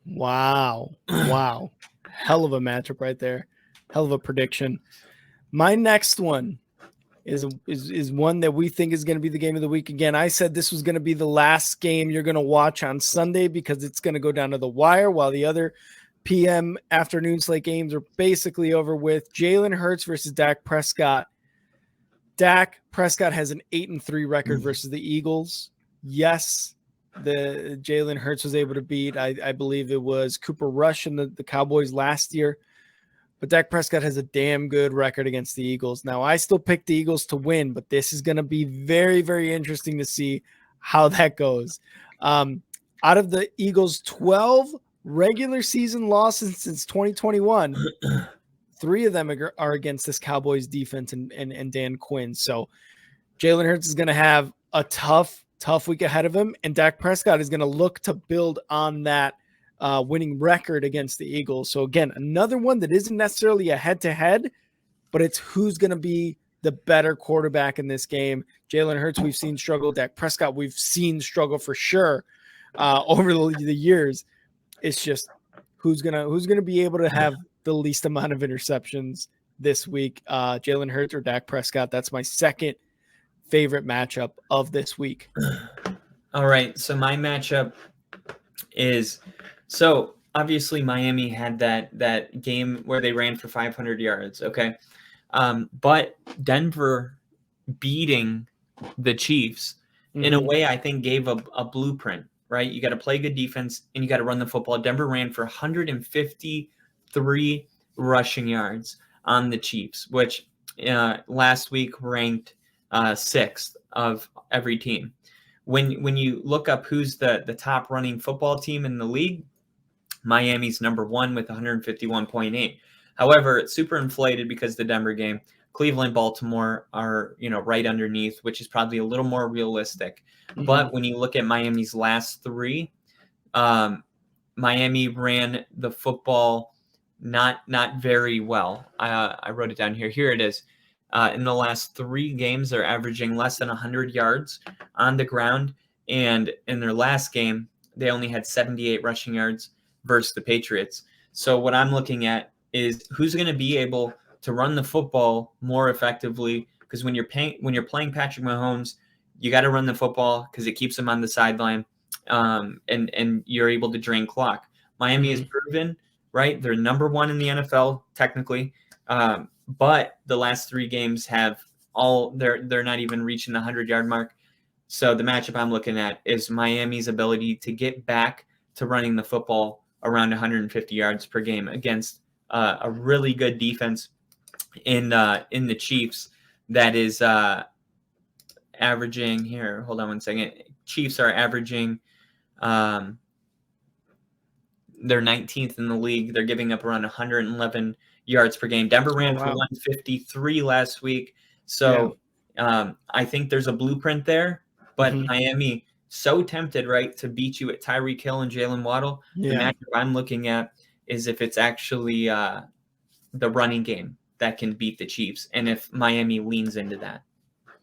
Wow. Wow. Hell of a matchup right there. Hell of a prediction. My next one is one that we think is going to be the game of the week. Again, I said this was going to be the last game you're going to watch on Sunday because it's going to go down to the wire while the other PM afternoon slate games are basically over with. Jalen Hurts versus Dak Prescott. Dak Prescott has an 8-3 record versus the Eagles. Yes, the Jalen Hurts was able to beat, I believe it was Cooper Rush and the Cowboys last year. But Dak Prescott has a damn good record against the Eagles. Now, I still pick the Eagles to win, but this is going to be very, very interesting to see how that goes. Out of the Eagles' 12 regular season losses since 2021, 3 of them are against this Cowboys defense and Dan Quinn. So Jalen Hurts is going to have a tough week ahead of him, and Dak Prescott is going to look to build on that winning record against the Eagles. So again, another one that isn't necessarily a head-to-head, but it's who's going to be the better quarterback in this game. Jalen Hurts, we've seen struggle. Dak Prescott, we've seen struggle for sure over the years. It's just who's gonna be able to have the least amount of interceptions this week. Jalen Hurts or Dak Prescott. That's my second favorite matchup of this week. All right, so my matchup is, so obviously Miami had that game where they ran for 500 yards, okay? But Denver beating the Chiefs in a way I think gave a blueprint, right? You got to play good defense and you got to run the football. Denver ran for 153 rushing yards on the Chiefs, which last week ranked 6th of every team. When you look up who's the top running football team in the league, Miami's number 1 with 151.8. However, it's super inflated because the Denver game. Cleveland, Baltimore are, right underneath, which is probably a little more realistic. But when you look at Miami's last 3, Miami ran the football not very well. I wrote it down here. Here it is. In the last 3 games, they're averaging less than 100 yards on the ground. And in their last game, they only had 78 rushing yards versus the Patriots. So what I'm looking at is who's going to be able to run the football more effectively, because when you're playing Patrick Mahomes, you got to run the football because it keeps him on the sideline, and you're able to drain clock. Miami has proven, right? They're number 1 in the NFL technically, but the last 3 games have they're not even reaching the 100-yard mark. So the matchup I'm looking at is Miami's ability to get back to running the football around 150 yards per game against a really good defense in the Chiefs that is averaging here. Hold on one second. Chiefs are averaging they're 19th in the league. They're giving up around 111 yards per game. Denver ran for 153 last week. So I think there's a blueprint there, but Mhm. Miami so tempted, right, to beat you at Tyreek Hill and Jalen Waddle. The Yeah. matchup I'm looking at is if it's actually the running game that can beat the Chiefs, and if Miami leans into that.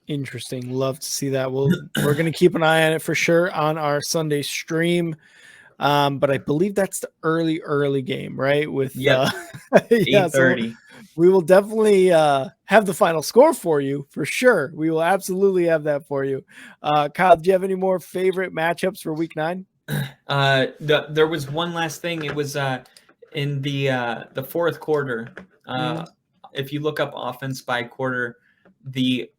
Interesting. Love to see that. We're going to keep an eye on it for sure on our Sunday stream. But I believe that's the early game, right? With Yep, yeah, so 8:30. we will definitely have the final score for you for sure. We will absolutely have that for you. Kyle, do you have any more favorite matchups for week 9? There was one last thing. It was in the fourth quarter. If you look up offense by quarter, the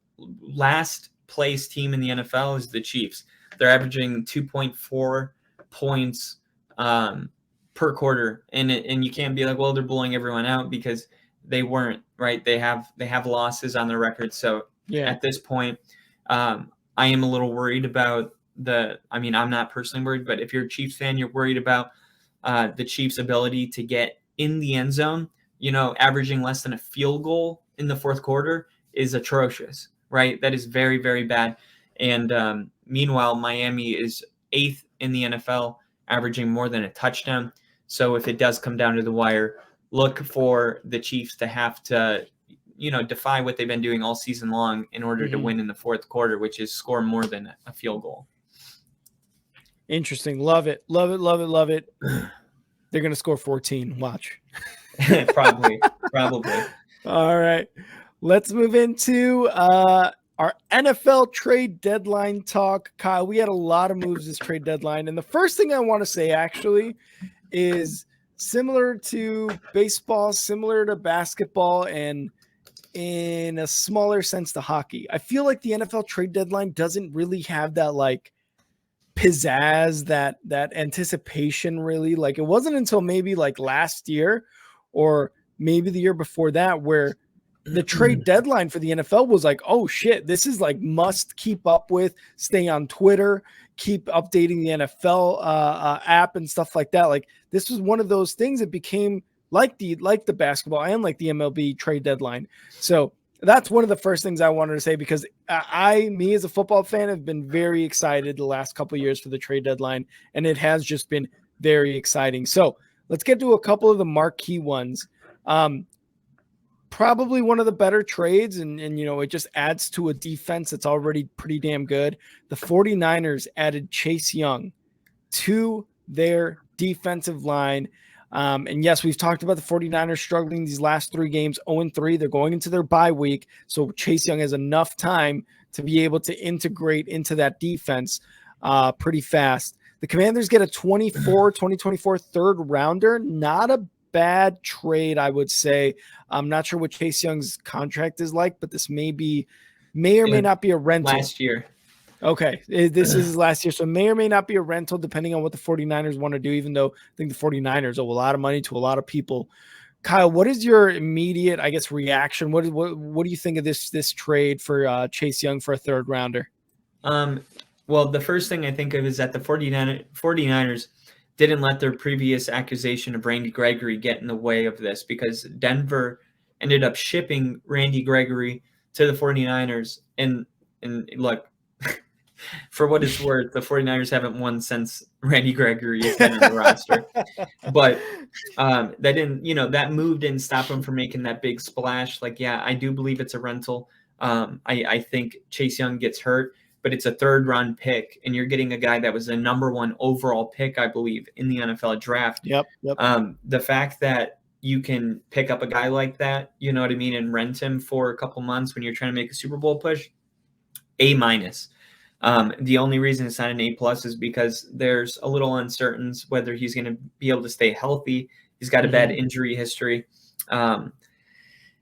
last place team in the NFL is the Chiefs. They're averaging 2.4 points per quarter, and you can't be like, well, they're blowing everyone out, because they weren't, right. They have losses on their record. So Yeah. at this point, I am a little worried about I'm not personally worried, but if you're a Chiefs fan, you're worried about the Chiefs' ability to get in the end zone. Averaging less than a field goal in the fourth quarter is atrocious, right? That is very, very bad. And meanwhile, Miami is 8th in the NFL, averaging more than a touchdown. So if it does come down to the wire, look for the Chiefs to have to, defy what they've been doing all season long in order to win in the fourth quarter, which is score more than a field goal. Interesting. Love it. Love it. Love it. Love it. They're going to score 14. Watch. Probably. All right. Let's move into our NFL trade deadline talk. Kyle, we had a lot of moves this trade deadline. And the first thing I want to say actually is similar to baseball, similar to basketball, and in a smaller sense to hockey. I feel like the NFL trade deadline doesn't really have that like pizzazz, that anticipation really. Like it wasn't until maybe like last year or maybe the year before that where the trade deadline for the NFL was like, oh shit, this is like must keep up with, stay on Twitter, keep updating the NFL app and stuff like that. Like this was one of those things that became like the basketball and like the MLB trade deadline. So that's one of the first things I wanted to say, because me as a football fan have been very excited the last couple of years for the trade deadline, and it has just been very exciting. So let's get to a couple of the marquee ones. Probably one of the better trades, and it just adds to a defense that's already pretty damn good. The 49ers added Chase Young to their defensive line. And yes, we've talked about the 49ers struggling these last 3 games, 0-3. They're going into their bye week. So Chase Young has enough time to be able to integrate into that defense pretty fast. The Commanders get a 2024 third rounder. Not a bad trade, I would say. I'm not sure what Chase Young's contract is like, but this may or may not be a rental. Last year. Okay, this is last year, so may or may not be a rental depending on what the 49ers want to do, even though I think the 49ers owe a lot of money to a lot of people. Kyle, what is your immediate, I guess, reaction? What do you think of this trade for Chase Young for a third rounder? Well, the first thing I think of is that the 49ers didn't let their previous accusation of Randy Gregory get in the way of this, because Denver ended up shipping Randy Gregory to the 49ers. And look, for what it's worth, the 49ers haven't won since Randy Gregory has been on the roster. But that didn't, that move didn't stop him from making that big splash. Like, yeah, I do believe it's a rental. I think Chase Young gets hurt, but it's a third-round pick, and you're getting a guy that was the number 1 overall pick, I believe, in the NFL draft. Yep. The fact that you can pick up a guy like that, you know what I mean, and rent him for a couple months when you're trying to make a Super Bowl push, A-. The only reason it's not an A+ is because there's a little uncertain whether he's going to be able to stay healthy. He's got a bad injury history.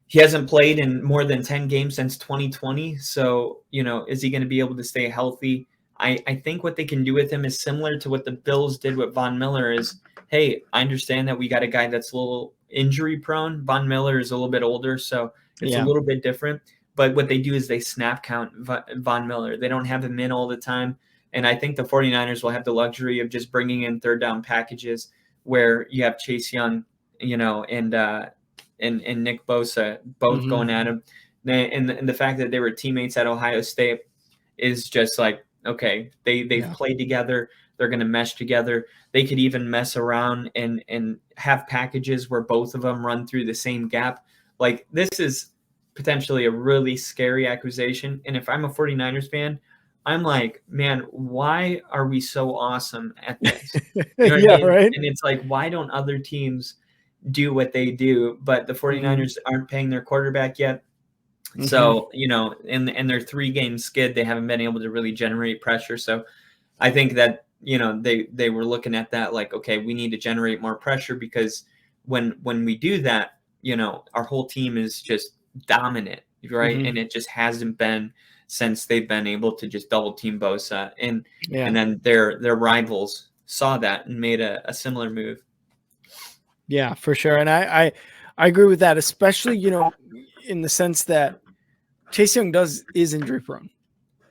He hasn't played in more than 10 games since 2020. So, is he going to be able to stay healthy? I think what they can do with him is similar to what the Bills did with Von Miller is, hey, I understand that we got a guy that's a little injury prone. Von Miller is a little bit older, so it's a little bit different. But what they do is they snap count Von Miller. They don't have him in all the time. And I think the 49ers will have the luxury of just bringing in third down packages where you have Chase Young, and Nick Bosa both going at him. And the fact that they were teammates at Ohio State is just like, okay, they've played together. They're going to mesh together. They could even mess around and have packages where both of them run through the same gap. Like, this is potentially a really scary accusation. And if I'm a 49ers fan, I'm like, man, why are we so awesome at this? You know what I mean? Right. And it's like, why don't other teams do what they do? But the 49ers aren't paying their quarterback yet. So, you know, in their 3-game skid, they haven't been able to really generate pressure. So I think that, you know, they were looking at that like, okay, we need to generate more pressure, because when we do that, you know, our whole team is just dominant, right? And it just hasn't been since they've been able to just double team Bosa. And then their rivals saw that and made a similar move. Yeah, for sure. And I agree with that, especially, you know, in the sense that Chase Young is injury prone.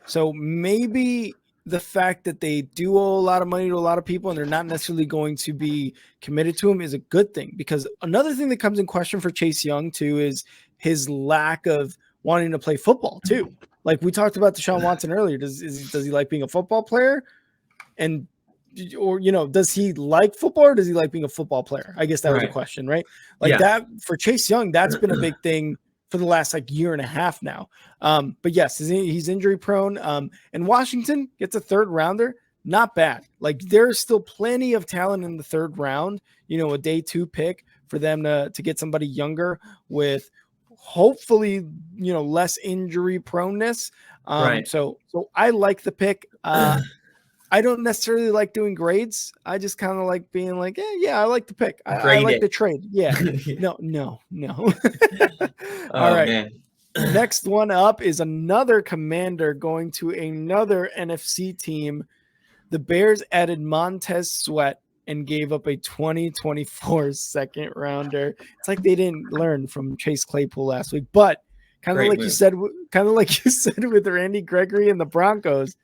So maybe the fact that they do owe a lot of money to a lot of people and they're not necessarily going to be committed to him is a good thing, because another thing that comes in question for Chase Young too is his lack of wanting to play football too. Like we talked about Deshaun Watson earlier. Does he like being a football player? And, or, you know, does he like football or does he like being a football player? I guess that was a question, right? Like that for Chase Young, that's been a big thing for the last like year and a half now. But yes, he's injury prone. And Washington gets a 3rd rounder. Not bad. Like there's still plenty of talent in the 3rd round, you know, a day 2 pick for them to get somebody younger with hopefully, you know, less injury proneness. So I like the pick. I don't necessarily like doing grades. I just kind of like being like, yeah, I like the pick. I like the trade. Yeah. No. All right. Man. Next one up is another Commander going to another NFC team. The Bears added Montez Sweat and gave up a 2024 2nd rounder. It's like they didn't learn from Chase Claypool last week, but kind of like you said with Randy Gregory and the Broncos,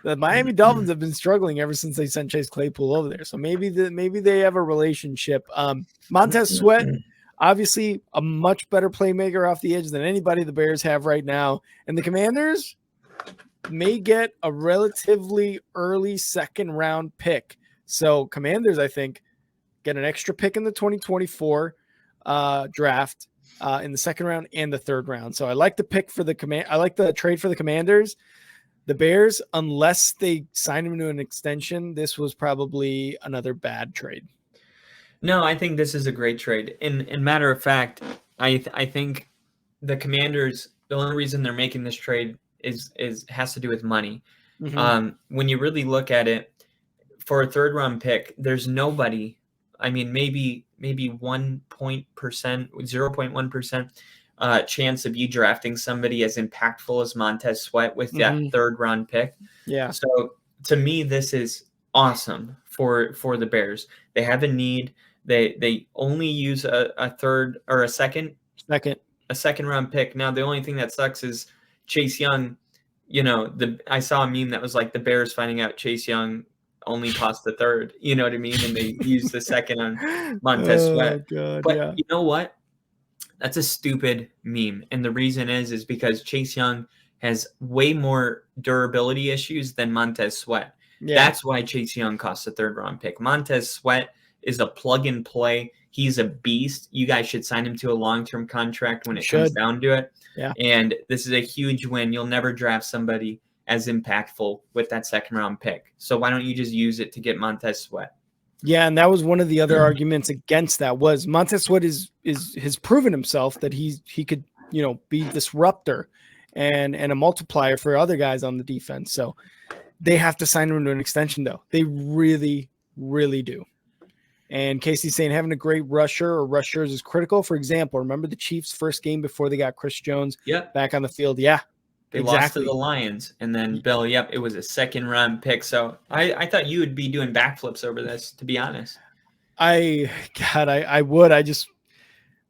the Miami Dolphins have been struggling ever since they sent Chase Claypool over there. So maybe they have a relationship. Montez Sweat, obviously a much better playmaker off the edge than anybody the Bears have right now. And the Commanders may get a relatively early 2nd round pick. So Commanders, I think, get an extra pick in the 2024 draft in the 2nd round and the 3rd round. So I like the pick for I like the trade for the Commanders. The Bears, unless they sign him to an extension, this was probably another bad trade. No, I think this is a great trade. In matter of fact, I think the Commanders, the only reason they're making this trade has to do with money. When you really look at it, for a 3rd round pick, there's nobody. I mean, maybe 0.1% chance of you drafting somebody as impactful as Montez Sweat with that 3rd round pick. Yeah. So to me, this is awesome for the Bears. They have a need. They only use a 3rd or a second round pick. Now, the only thing that sucks is Chase Young. You know, I saw a meme that was like the Bears finding out Chase Young only cost the 3rd. You know what I mean? And they used the 2nd on Montez Sweat. God, but you know what? That's a stupid meme. And the reason is because Chase Young has way more durability issues than Montez Sweat. Yeah. That's why Chase Young costs a 3rd round pick. Montez Sweat is a plug and play. He's a beast. You guys should sign him to a long-term contract when it comes down to it. Yeah. And this is a huge win. You'll never draft somebody as impactful with that 2nd round pick. So why don't you just use it to get Montez Sweat? Yeah, and that was one of the other arguments against that was Montez Sweat has proven himself that he could, you know, be disruptor and a multiplier for other guys on the defense. So they have to sign him to an extension, though. They really, really do. And Casey's saying having a great rusher or rushers is critical. For example, remember the Chiefs' first game before they got Chris Jones back on the field? Yeah. They lost to the Lions, and then Bill, it was a 2nd round pick. So I thought you would be doing backflips over this, to be honest. I would. I just,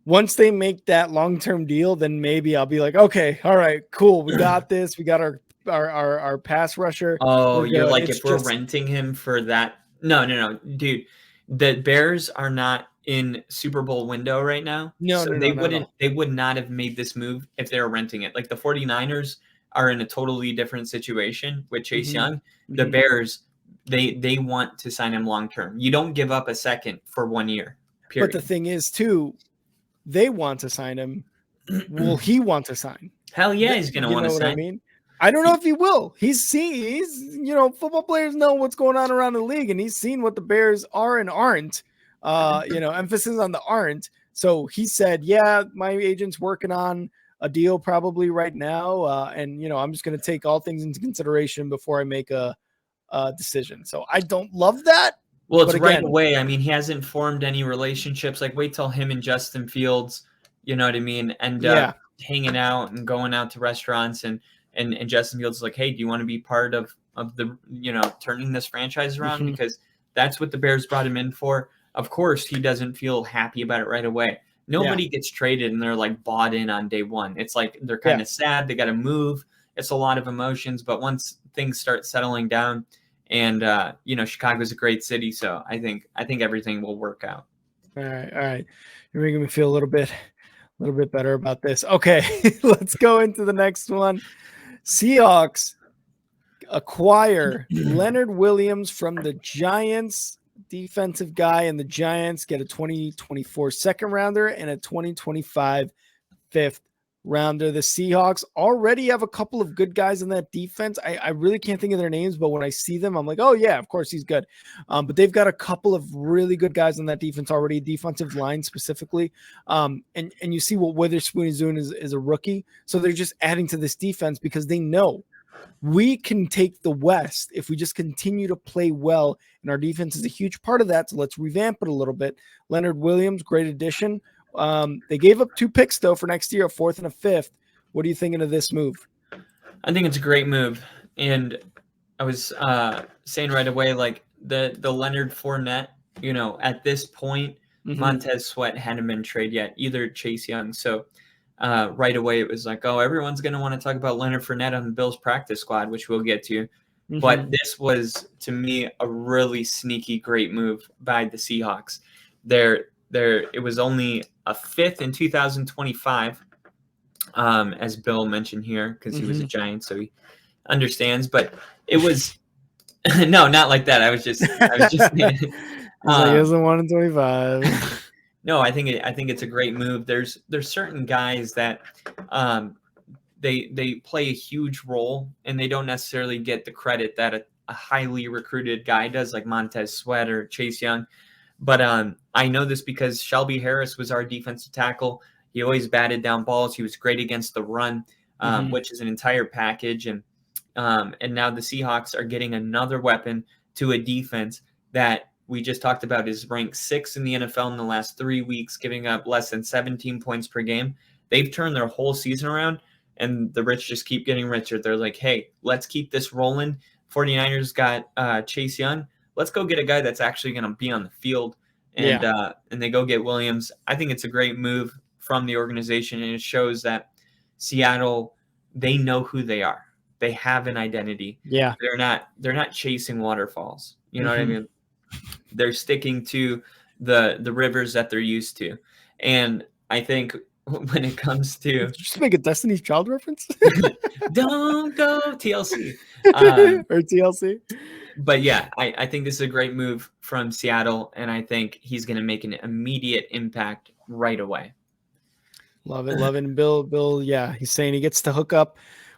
once they make that long-term deal, then maybe I'll be like, okay, all right, cool. We got this. We got our pass rusher. Oh, you're like, if we're renting him for that. No, dude. The Bears are not in Super Bowl window right now. No, So no, they no, not at all. would not have made this move if they were renting it. Like the 49ers are in a totally different situation with Chase Young. The Bears, they want to sign him long term. You don't give up a second for 1 year. Period. But the thing is, too, they want to sign him. Will he want to sign? Hell yeah, he's gonna want to sign. You know what I mean? I don't know if he will. He's football players know what's going on around the league, and he's seen what the Bears are and aren't. Emphasis on the aren't. So he said, yeah, my agent's working on a deal probably right now. And I'm just going to take all things into consideration before I make a decision. So I don't love that. Well, it's right away. I mean, he hasn't formed any relationships. Like, wait till him and Justin Fields, you know what I mean, end up hanging out and going out to restaurants, and Justin Fields is like, hey, do you want to be part of the, turning this franchise around? Because that's what the Bears brought him in for. Of course, he doesn't feel happy about it right away. Nobody gets traded and they're like bought in on day one. It's like they're kind of sad. They got to move. It's a lot of emotions. But once things start settling down, and Chicago's a great city, so I think everything will work out. All right. You're making me feel a little bit better about this. Okay, let's go into the next one. Seahawks acquire Leonard Williams from the Giants, defensive guy, and the Giants get a 2024 second rounder and a 2025 fifth rounder. The Seahawks already have a couple of good guys in that defense. I really can't think of their names, but when I see them, I'm like, oh yeah, of course he's good. But they've got a couple of really good guys on that defense already, defensive line specifically. And you see what Witherspoon is doing as a rookie. So they're just adding to this defense because they know we can take the West if we just continue to play well. And our defense is a huge part of that. So let's revamp it a little bit. Leonard Williams, great addition. They gave up 2 picks though for next year, a 4th and a 5th. What are you thinking of this move? I think it's a great move. And I was saying right away, like the Leonard Fournette, at this point, Montez Sweat hadn't been traded yet, either Chase Young. So right away it was like, oh, everyone's going to want to talk about Leonard Fournette on the Bills practice squad, which we'll get to. But this was, to me, a really sneaky, great move by the Seahawks. It was only a 5th in 2025, as Bill mentioned here, because he was a Giant, so he understands. But it was no, not like that. I was just he hasn't won in 25. No, I think it's a great move. There's certain guys that they play a huge role, and they don't necessarily get the credit that a highly recruited guy does, like Montez Sweat or Chase Young. But I know this because Shelby Harris was our defensive tackle. He always batted down balls. He was great against the run, which is an entire package. And now the Seahawks are getting another weapon to a defense that we just talked about is ranked 6th in the NFL in the last 3 weeks, giving up less than 17 points per game. They've turned their whole season around, and the rich just keep getting richer. They're like, hey, let's keep this rolling. 49ers got Chase Young. Let's go get a guy that's actually going to be on the field. And they go get Williams. I think it's a great move from the organization, and it shows that Seattle, they know who they are. They have an identity. Yeah. They're not chasing waterfalls. You know what I mean? They're sticking to the rivers that they're used to. And I think when it comes to Did you just make a Destiny's Child reference? Don't go TLC. Or TLC. But yeah, I think this is a great move from Seattle, and I think he's going to make an immediate impact right away. Love it. And Bill, yeah, he's saying he gets to hook up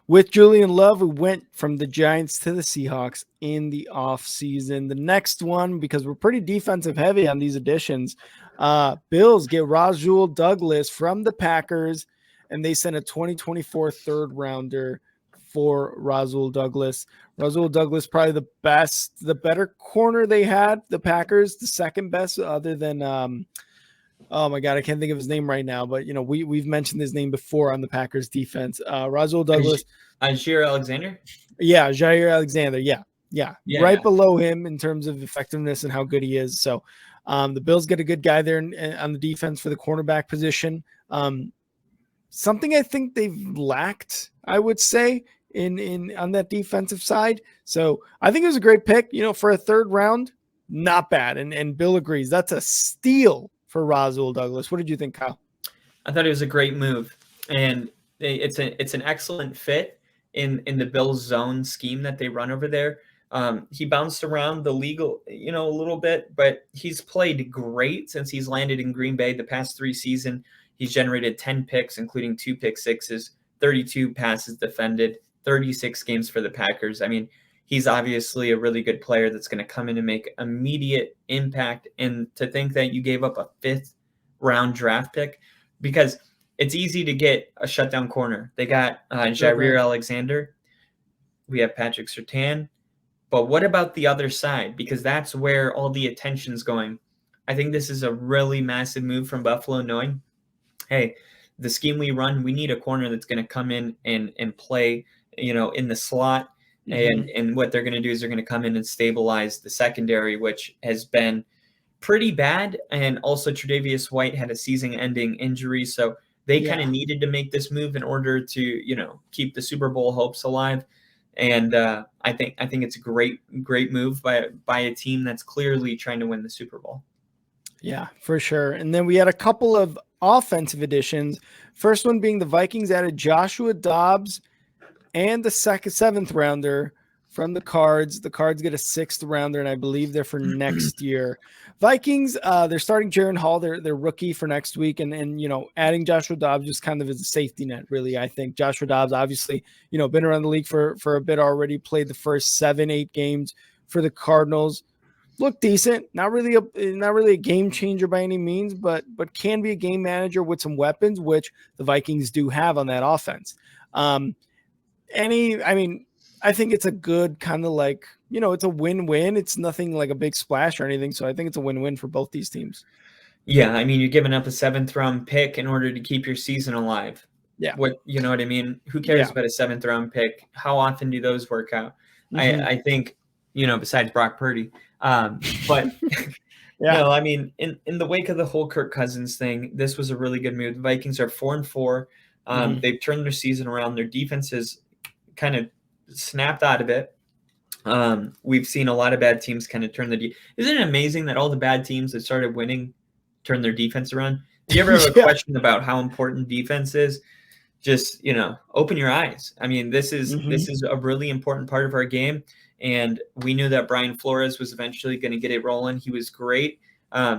with Julian Love, who went from the Giants to the Seahawks in the offseason. The next one, because we're pretty defensive heavy on these additions, Bills get Rasul Douglas from the Packers, and they sent a 2024 third rounder for Rasul Douglas. Rasul Douglas, probably the better corner they had, the Packers, the second best other than oh my God, I can't think of his name right now, but we've mentioned his name before on the Packers defense. Rasul Douglas. Jair Alexander? Yeah, Jair Alexander. Yeah. Right below him in terms of effectiveness and how good he is. So the Bills get a good guy there on the defense for the cornerback position. Something I think they've lacked, I would say, in on that defensive side. So I think it was a great pick, for a third round. Not bad. And Bill agrees. That's a steal for Rasul Douglas. What did you think, Kyle? I thought it was a great move, and it's an excellent fit in the Bills zone scheme that they run over there. He bounced around the league, a little bit, but he's played great since he's landed in Green Bay. The past 3 seasons, he's generated 10 picks, including 2 pick sixes, 32 passes defended, 36 games for the Packers. I mean, he's obviously a really good player that's going to come in and make immediate impact. And to think that you gave up a 5th round draft pick, because it's easy to get a shutdown corner. They got Jair Alexander. We have Patrick Surtain. But what about the other side? Because that's where all the attention's going. I think this is a really massive move from Buffalo, knowing, hey, the scheme we run, we need a corner that's going to come in and play, in the slot. And what they're going to do is they're going to come in and stabilize the secondary, which has been pretty bad. And also Tre'Davious White had a season-ending injury, so they kind of needed to make this move in order to, keep the Super Bowl hopes alive. And I think it's a great move by a team that's clearly trying to win the Super Bowl. Yeah, for sure. And then we had a couple of offensive additions. First one being the Vikings added Joshua Dobbs and the 7th rounder from the Cards. The Cards get a 6th rounder, and I believe they're for next year. Vikings, they're starting Jaron Hall, their rookie, for next week, and adding Joshua Dobbs just kind of as a safety net, really. I think Joshua Dobbs, obviously, been around the league for a bit already, played the first 7-8 games for the Cardinals. Looked decent, not really a game changer by any means, but can be a game manager with some weapons, which the Vikings do have on that offense. I think it's a good kind of it's a win-win. It's nothing like a big splash or anything. So I think it's a win-win for both these teams. Yeah. I mean, you're giving up a 7th round pick in order to keep your season alive. Yeah. You know what I mean? Who cares about a 7th round pick? How often do those work out? I think, besides Brock Purdy. But no, I mean, in the wake of the whole Kirk Cousins thing, this was a really good move. The Vikings are 4-4. They've turned their season around. Their defense has kind of snapped out of it. We've seen a lot of bad teams kind of turn Isn't it amazing that all the bad teams that started winning turn their defense around? Do you ever have a question about how important defense is? Just, open your eyes. I mean, this is a really important part of our game. And we knew that Brian Flores was eventually going to get it rolling. He was great.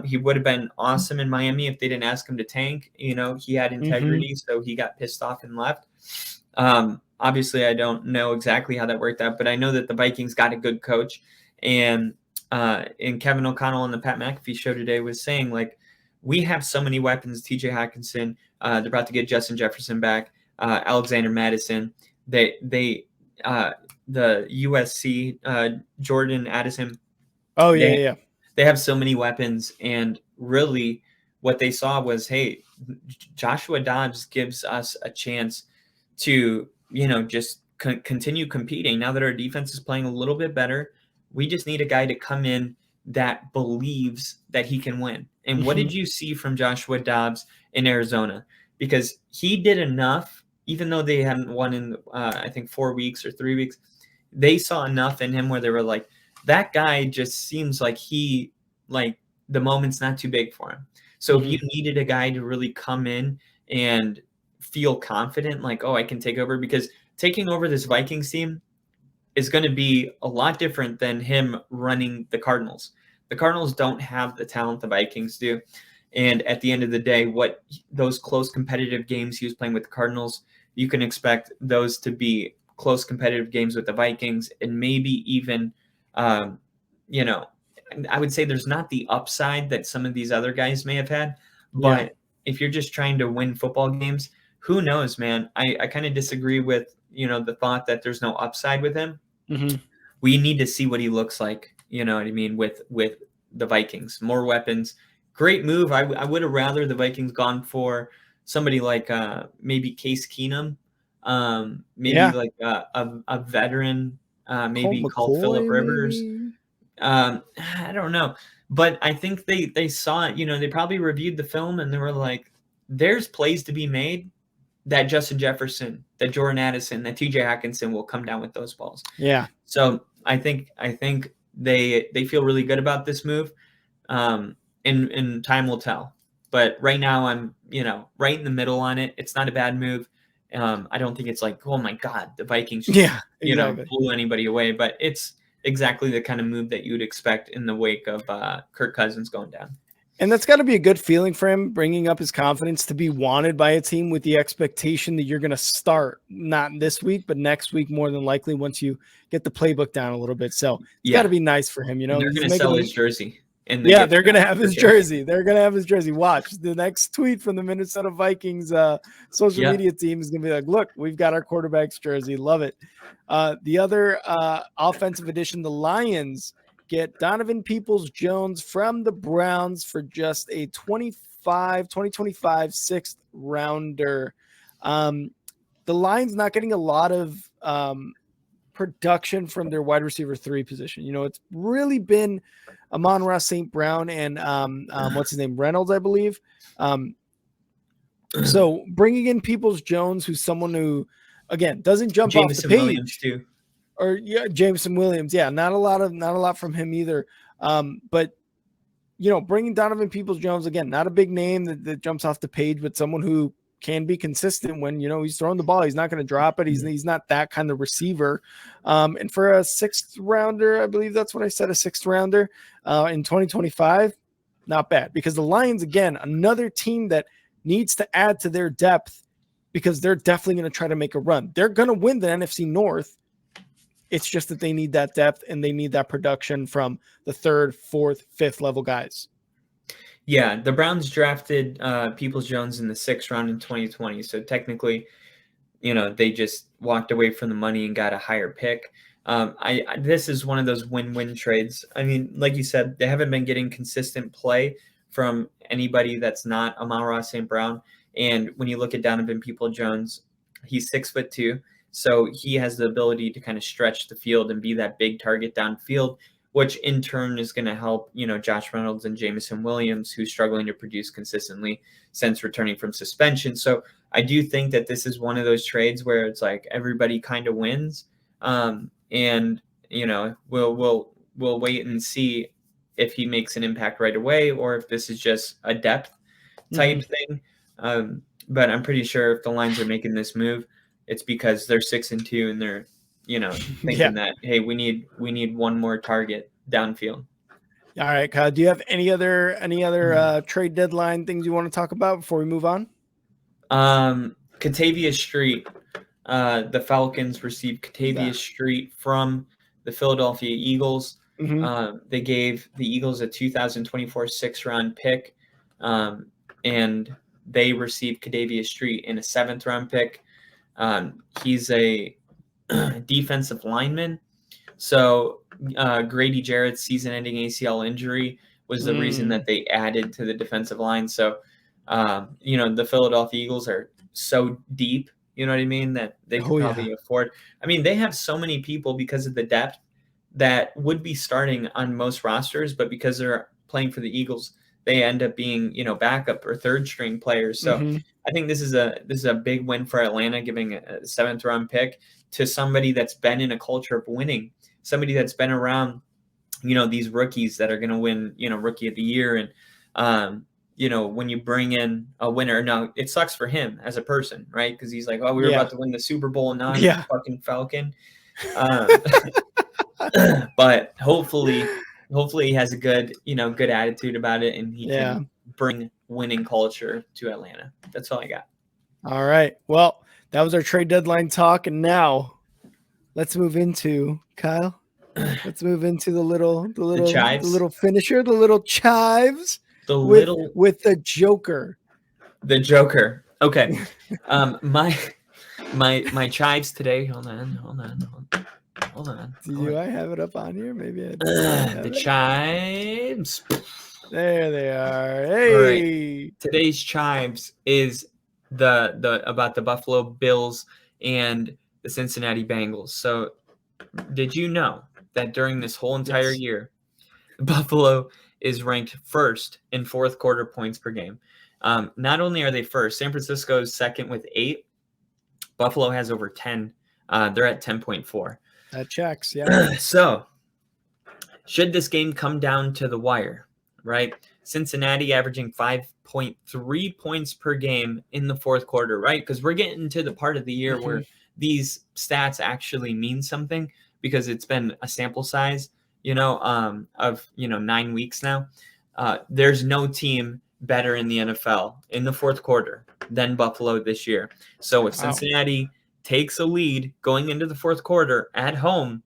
He would have been awesome in Miami if they didn't ask him to tank. He had integrity, so he got pissed off and left. Obviously, I don't know exactly how that worked out, but I know that the Vikings got a good coach. And Kevin O'Connell on the Pat McAfee show today was saying, we have so many weapons. TJ Hawkinson, they're about to get Justin Jefferson back, Alexander Madison. The USC, Jordan Addison. Oh, yeah. They have so many weapons, and really what they saw was, hey, Joshua Dobbs gives us a chance to, just continue competing. Now that our defense is playing a little bit better, we just need a guy to come in that believes that he can win. And what did you see from Joshua Dobbs in Arizona? Because he did enough, even though they hadn't won in, I think, 4 weeks or 3 weeks, they saw enough in him where they were like, that guy just seems like the moment's not too big for him. So if you needed a guy to really come in and feel confident, like, oh, I can take over, because taking over this Vikings team is going to be a lot different than him running the Cardinals. The Cardinals don't have the talent the Vikings do. And at the end of the day, what those close competitive games he was playing with the Cardinals, you can expect those to be close competitive games with the Vikings, and maybe even, I would say there's not the upside that some of these other guys may have had, but if you're just trying to win football games, who knows, man? I kind of disagree with, the thought that there's no upside with him. We need to see what he looks like, you know what I mean, with the Vikings. More weapons. Great move. I would have rather the Vikings gone for somebody like maybe Case Keenum, like a veteran, maybe called Phillip Rivers. I don't know. But I think they saw it, they probably reviewed the film and they were like, there's plays to be made that Justin Jefferson, that Jordan Addison, that TJ Hawkinson will come down with those balls. Yeah. So I think they feel really good about this move. And time will tell. But right now I'm, right in the middle on it. It's not a bad move. I don't think it's like, oh my God, the Vikings just, Yeah, exactly. blew anybody away. But it's exactly the kind of move that you would expect in the wake of Kirk Cousins going down. And that's got to be a good feeling for him, bringing up his confidence to be wanted by a team with the expectation that you're going to start not this week, but next week, more than likely, once you get the playbook down a little bit. So it's got to be nice for him. And they're going to sell his jersey. They're going to have his jersey. They're going to have his jersey. Watch the next tweet from the Minnesota Vikings social media team is going to be like, look, we've got our quarterback's jersey. Love it. The other offensive addition, the Lions get Donovan Peoples-Jones from the Browns for just a 2025 sixth rounder. The Lions not getting a lot of production from their wide receiver 3 position. It's really been Amon-Ra St. Brown and what's his name? Reynolds, I believe. So bringing in Peoples-Jones, who's someone who, again, doesn't jump off the page. Williams too. Or Jameson Williams. Yeah, not a lot from him either. But bringing Donovan Peoples-Jones, again, not a big name that jumps off the page, but someone who can be consistent when he's throwing the ball. He's not going to drop it. He's not that kind of receiver. And for a 6th rounder, I believe that's what I said, a 6th rounder in 2025, not bad. Because the Lions, again, another team that needs to add to their depth because they're definitely going to try to make a run. They're going to win the NFC North. It's just that they need that depth and they need that production from the 3rd, 4th, 5th level guys. Yeah, the Browns drafted Peoples-Jones in the 6th round in 2020. So technically, they just walked away from the money and got a higher pick. This is one of those win-win trades. I mean, like you said, they haven't been getting consistent play from anybody that's not Amon-Ra St. Brown. And when you look at Donovan Peoples-Jones, he's 6'2". So he has the ability to kind of stretch the field and be that big target downfield, which in turn is going to help, Josh Reynolds and Jameson Williams, who's struggling to produce consistently since returning from suspension. So I do think that this is one of those trades where it's like everybody kind of wins. And, we'll wait and see if he makes an impact right away or if this is just a depth type thing. But I'm pretty sure if the Lions are making this move, it's because they're 6-2 and they're, thinking that, hey, we need one more target downfield. All right, Kyle, do you have any other trade deadline things you want to talk about before we move on? Katavius Street. The Falcons received Katavius Street from the Philadelphia Eagles. They gave the Eagles a 2024 6th round pick, and they received Katavius Street in a 7th round pick. He's a defensive lineman. So Grady Jarrett's season-ending ACL injury was the reason that they added to the defensive line. So, the Philadelphia Eagles are so deep, you know what I mean, that they could probably afford. I mean, they have so many people because of the depth that would be starting on most rosters, but because they're playing for the Eagles, they end up being, backup or 3rd-string players. So I think this is a big win for Atlanta, giving a 7th round pick to somebody that's been in a culture of winning, somebody that's been around, these rookies that are going to win, Rookie of the Year. And, when you bring in a winner, now it sucks for him as a person, right? Because he's like, oh, we were about to win the Super Bowl and now I'm a fucking Falcon. But hopefully he has a good attitude about it and he can bring winning culture to Atlanta. That's all I got. All right. Well, that was our trade deadline talk. And now let's move into Kyle. Let's move into the little Chives. The little finisher, the little Chives. With the Joker. The Joker. Okay. My Chives today. Hold on. Do I have it up on here? Maybe I the Chives. There they are. Hey. Right. Today's Chives is the about the Buffalo Bills and the Cincinnati Bengals. So did you know that during this whole entire year, Buffalo is ranked 1st in 4th quarter points per game? Not only are they 1st, San Francisco is 2nd with 8. Buffalo has over 10. They're at 10.4. That checks, yeah. So, should this game come down to the wire, right? Cincinnati averaging 0.3 points per game in the fourth quarter, right? Because we're getting to the part of the year where these stats actually mean something because it's been a sample size, of 9 weeks now. There's no team better in the NFL in the fourth quarter than Buffalo this year. So if Cincinnati takes a lead going into the fourth quarter at home,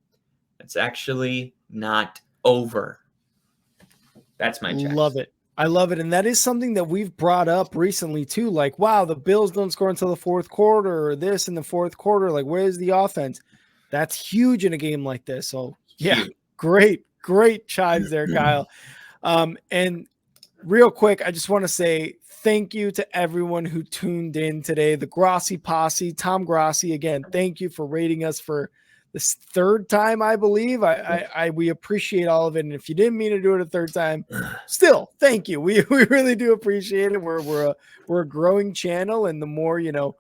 it's actually not over. That's my check. Love it. I love it. And that is something that we've brought up recently too. Like, wow, the Bills don't score until the fourth quarter, or this in the fourth quarter. Like, where's the offense? That's huge in a game like this. So yeah, great chives there, Kyle. And real quick, I just want to say thank you to everyone who tuned in today. The Grossi Posse, Tom Grossi, again, thank you for rating us for this third time, I believe. We appreciate all of it. And if you didn't mean to do it a third time, still, thank you. We really do appreciate it. We're a growing channel, and the more, the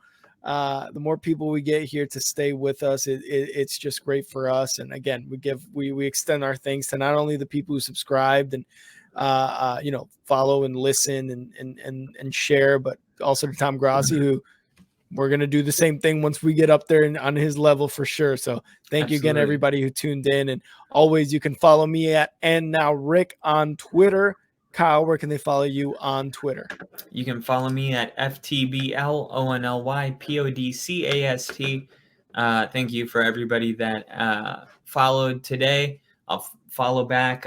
more people we get here to stay with us, it's just great for us. And again, we extend our thanks to not only the people who subscribed and follow and listen and share, but also to Tom Grossi, who we're going to do the same thing once we get up there and on his level for sure. So thank you again, everybody who tuned in. And always, you can follow me at And Now Rick on Twitter. Kyle, where can they follow you on Twitter? You can follow me at FTBLONLYPODCAST. Thank you for everybody that followed today. I'll follow back.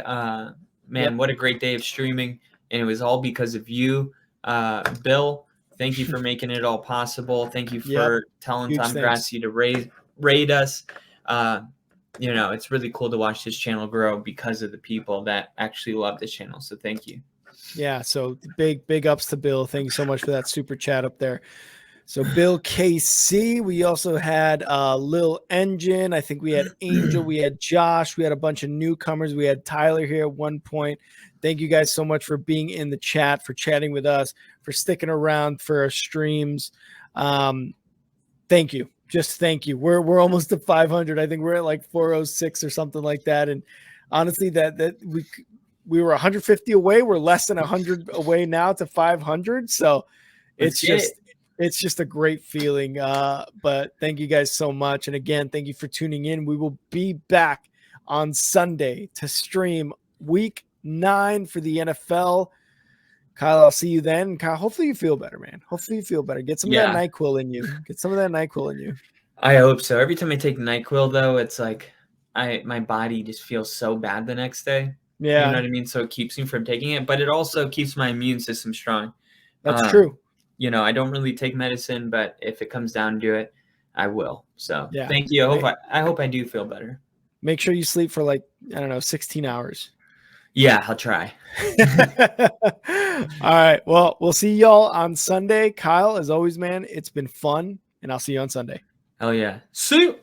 Man, what a great day of streaming. And it was all because of you, Bill. Thank you for making it all possible. Thank you for telling Tom Grossi to rate us. It's really cool to watch this channel grow because of the people that actually love this channel. So thank you. Yeah. So big ups to Bill. Thank you so much for that super chat up there. So Bill KC, we also had Lil Engine. I think we had Angel, we had Josh, we had a bunch of newcomers. We had Tyler here at one point. Thank you guys so much for being in the chat, for chatting with us, for sticking around for our streams. Thank you. Just thank you. We're almost to 500. I think we're at like 406 or something like that. And honestly, that we were 150 away. We're less than 100 away now to 500. So it's just a great feeling. But thank you guys so much. And again, thank you for tuning in. We will be back on Sunday to stream week 9 for the NFL. Kyle, I'll see you then. Kyle, hopefully you feel better, man. Hopefully you feel better. Get some of that NyQuil in you. I hope so. Every time I take NyQuil, though, it's like my body just feels so bad the next day. Yeah. You know what I mean? So it keeps me from taking it, but it also keeps my immune system strong. That's true. I don't really take medicine, but if it comes down to it, I will. So thank you. I hope I do feel better. Make sure you sleep for 16 hours. Yeah, I'll try. All right. Well, we'll see y'all on Sunday. Kyle, as always, man, it's been fun, and I'll see you on Sunday. Hell yeah. See you.